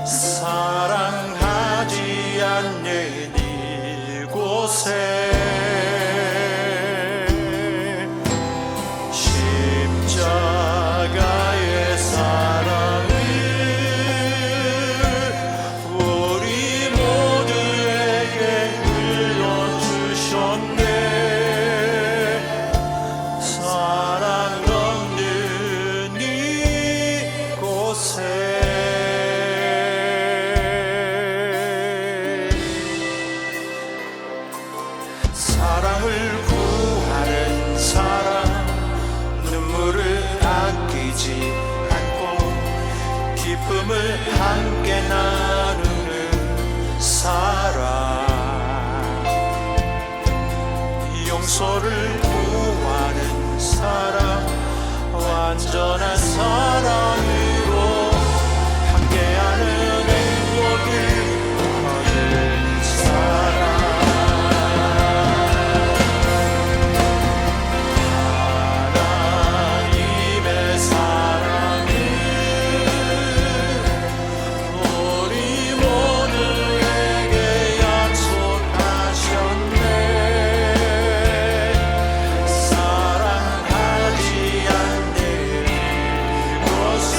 F: 사랑하지 않는 이곳에 십자가의 사랑을 우리 모두에게 흘려주셨네. 사랑 없는 이곳에 사랑을 구하는 사람, 눈물을 아끼지 않고 기쁨을 함께 나누는 사람, 용서를 구하는 사람, 완전한 사랑으로 함께하는 행복을 얻은 사람. 하나님의 사랑을 우리 모두에게 약속하셨네. 사랑하지 않는 이곳에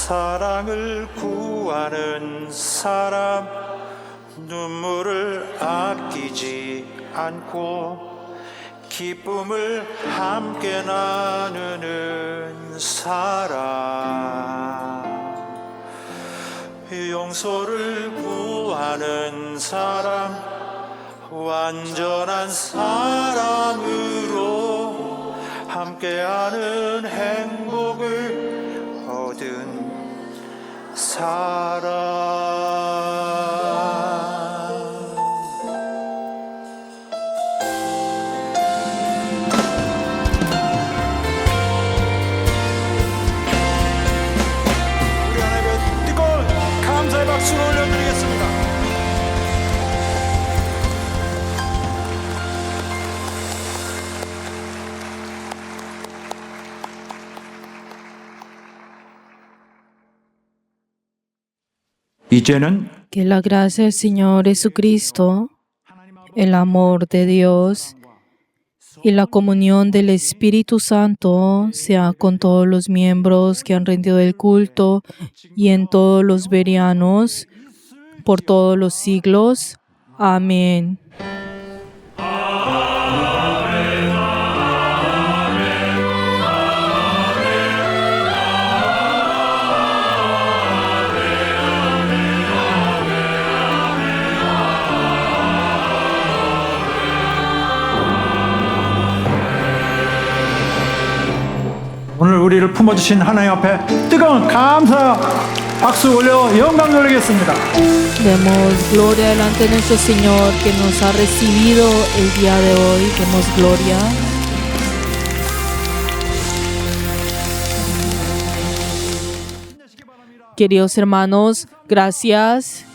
F: 사랑을 구하는 사람, 눈물을 아끼지 않고 기쁨을 함께 나누는 사람, 용서를 구하는 사람, 완전한 사랑으로 함께하는 행복을 얻은 사람. 우리 하나님의 뜨거운 감사의 박수를 올려드리겠습니다.
A: 이제는
B: Que la gracia del Señor Jesucristo, el amor de Dios y la comunión del Espíritu Santo sea con todos los miembros que han rendido el culto y en todos los verianos por todos los siglos. Amén.
E: 오늘 우리를 품어주신 하나님 앞에 뜨거운 감사 박수 올려 영광 돌리겠습니다.
B: Demos gloria delante de nuestro Señor que nos ha recibido el día de hoy. Demos gloria. Queridos hermanos, gracias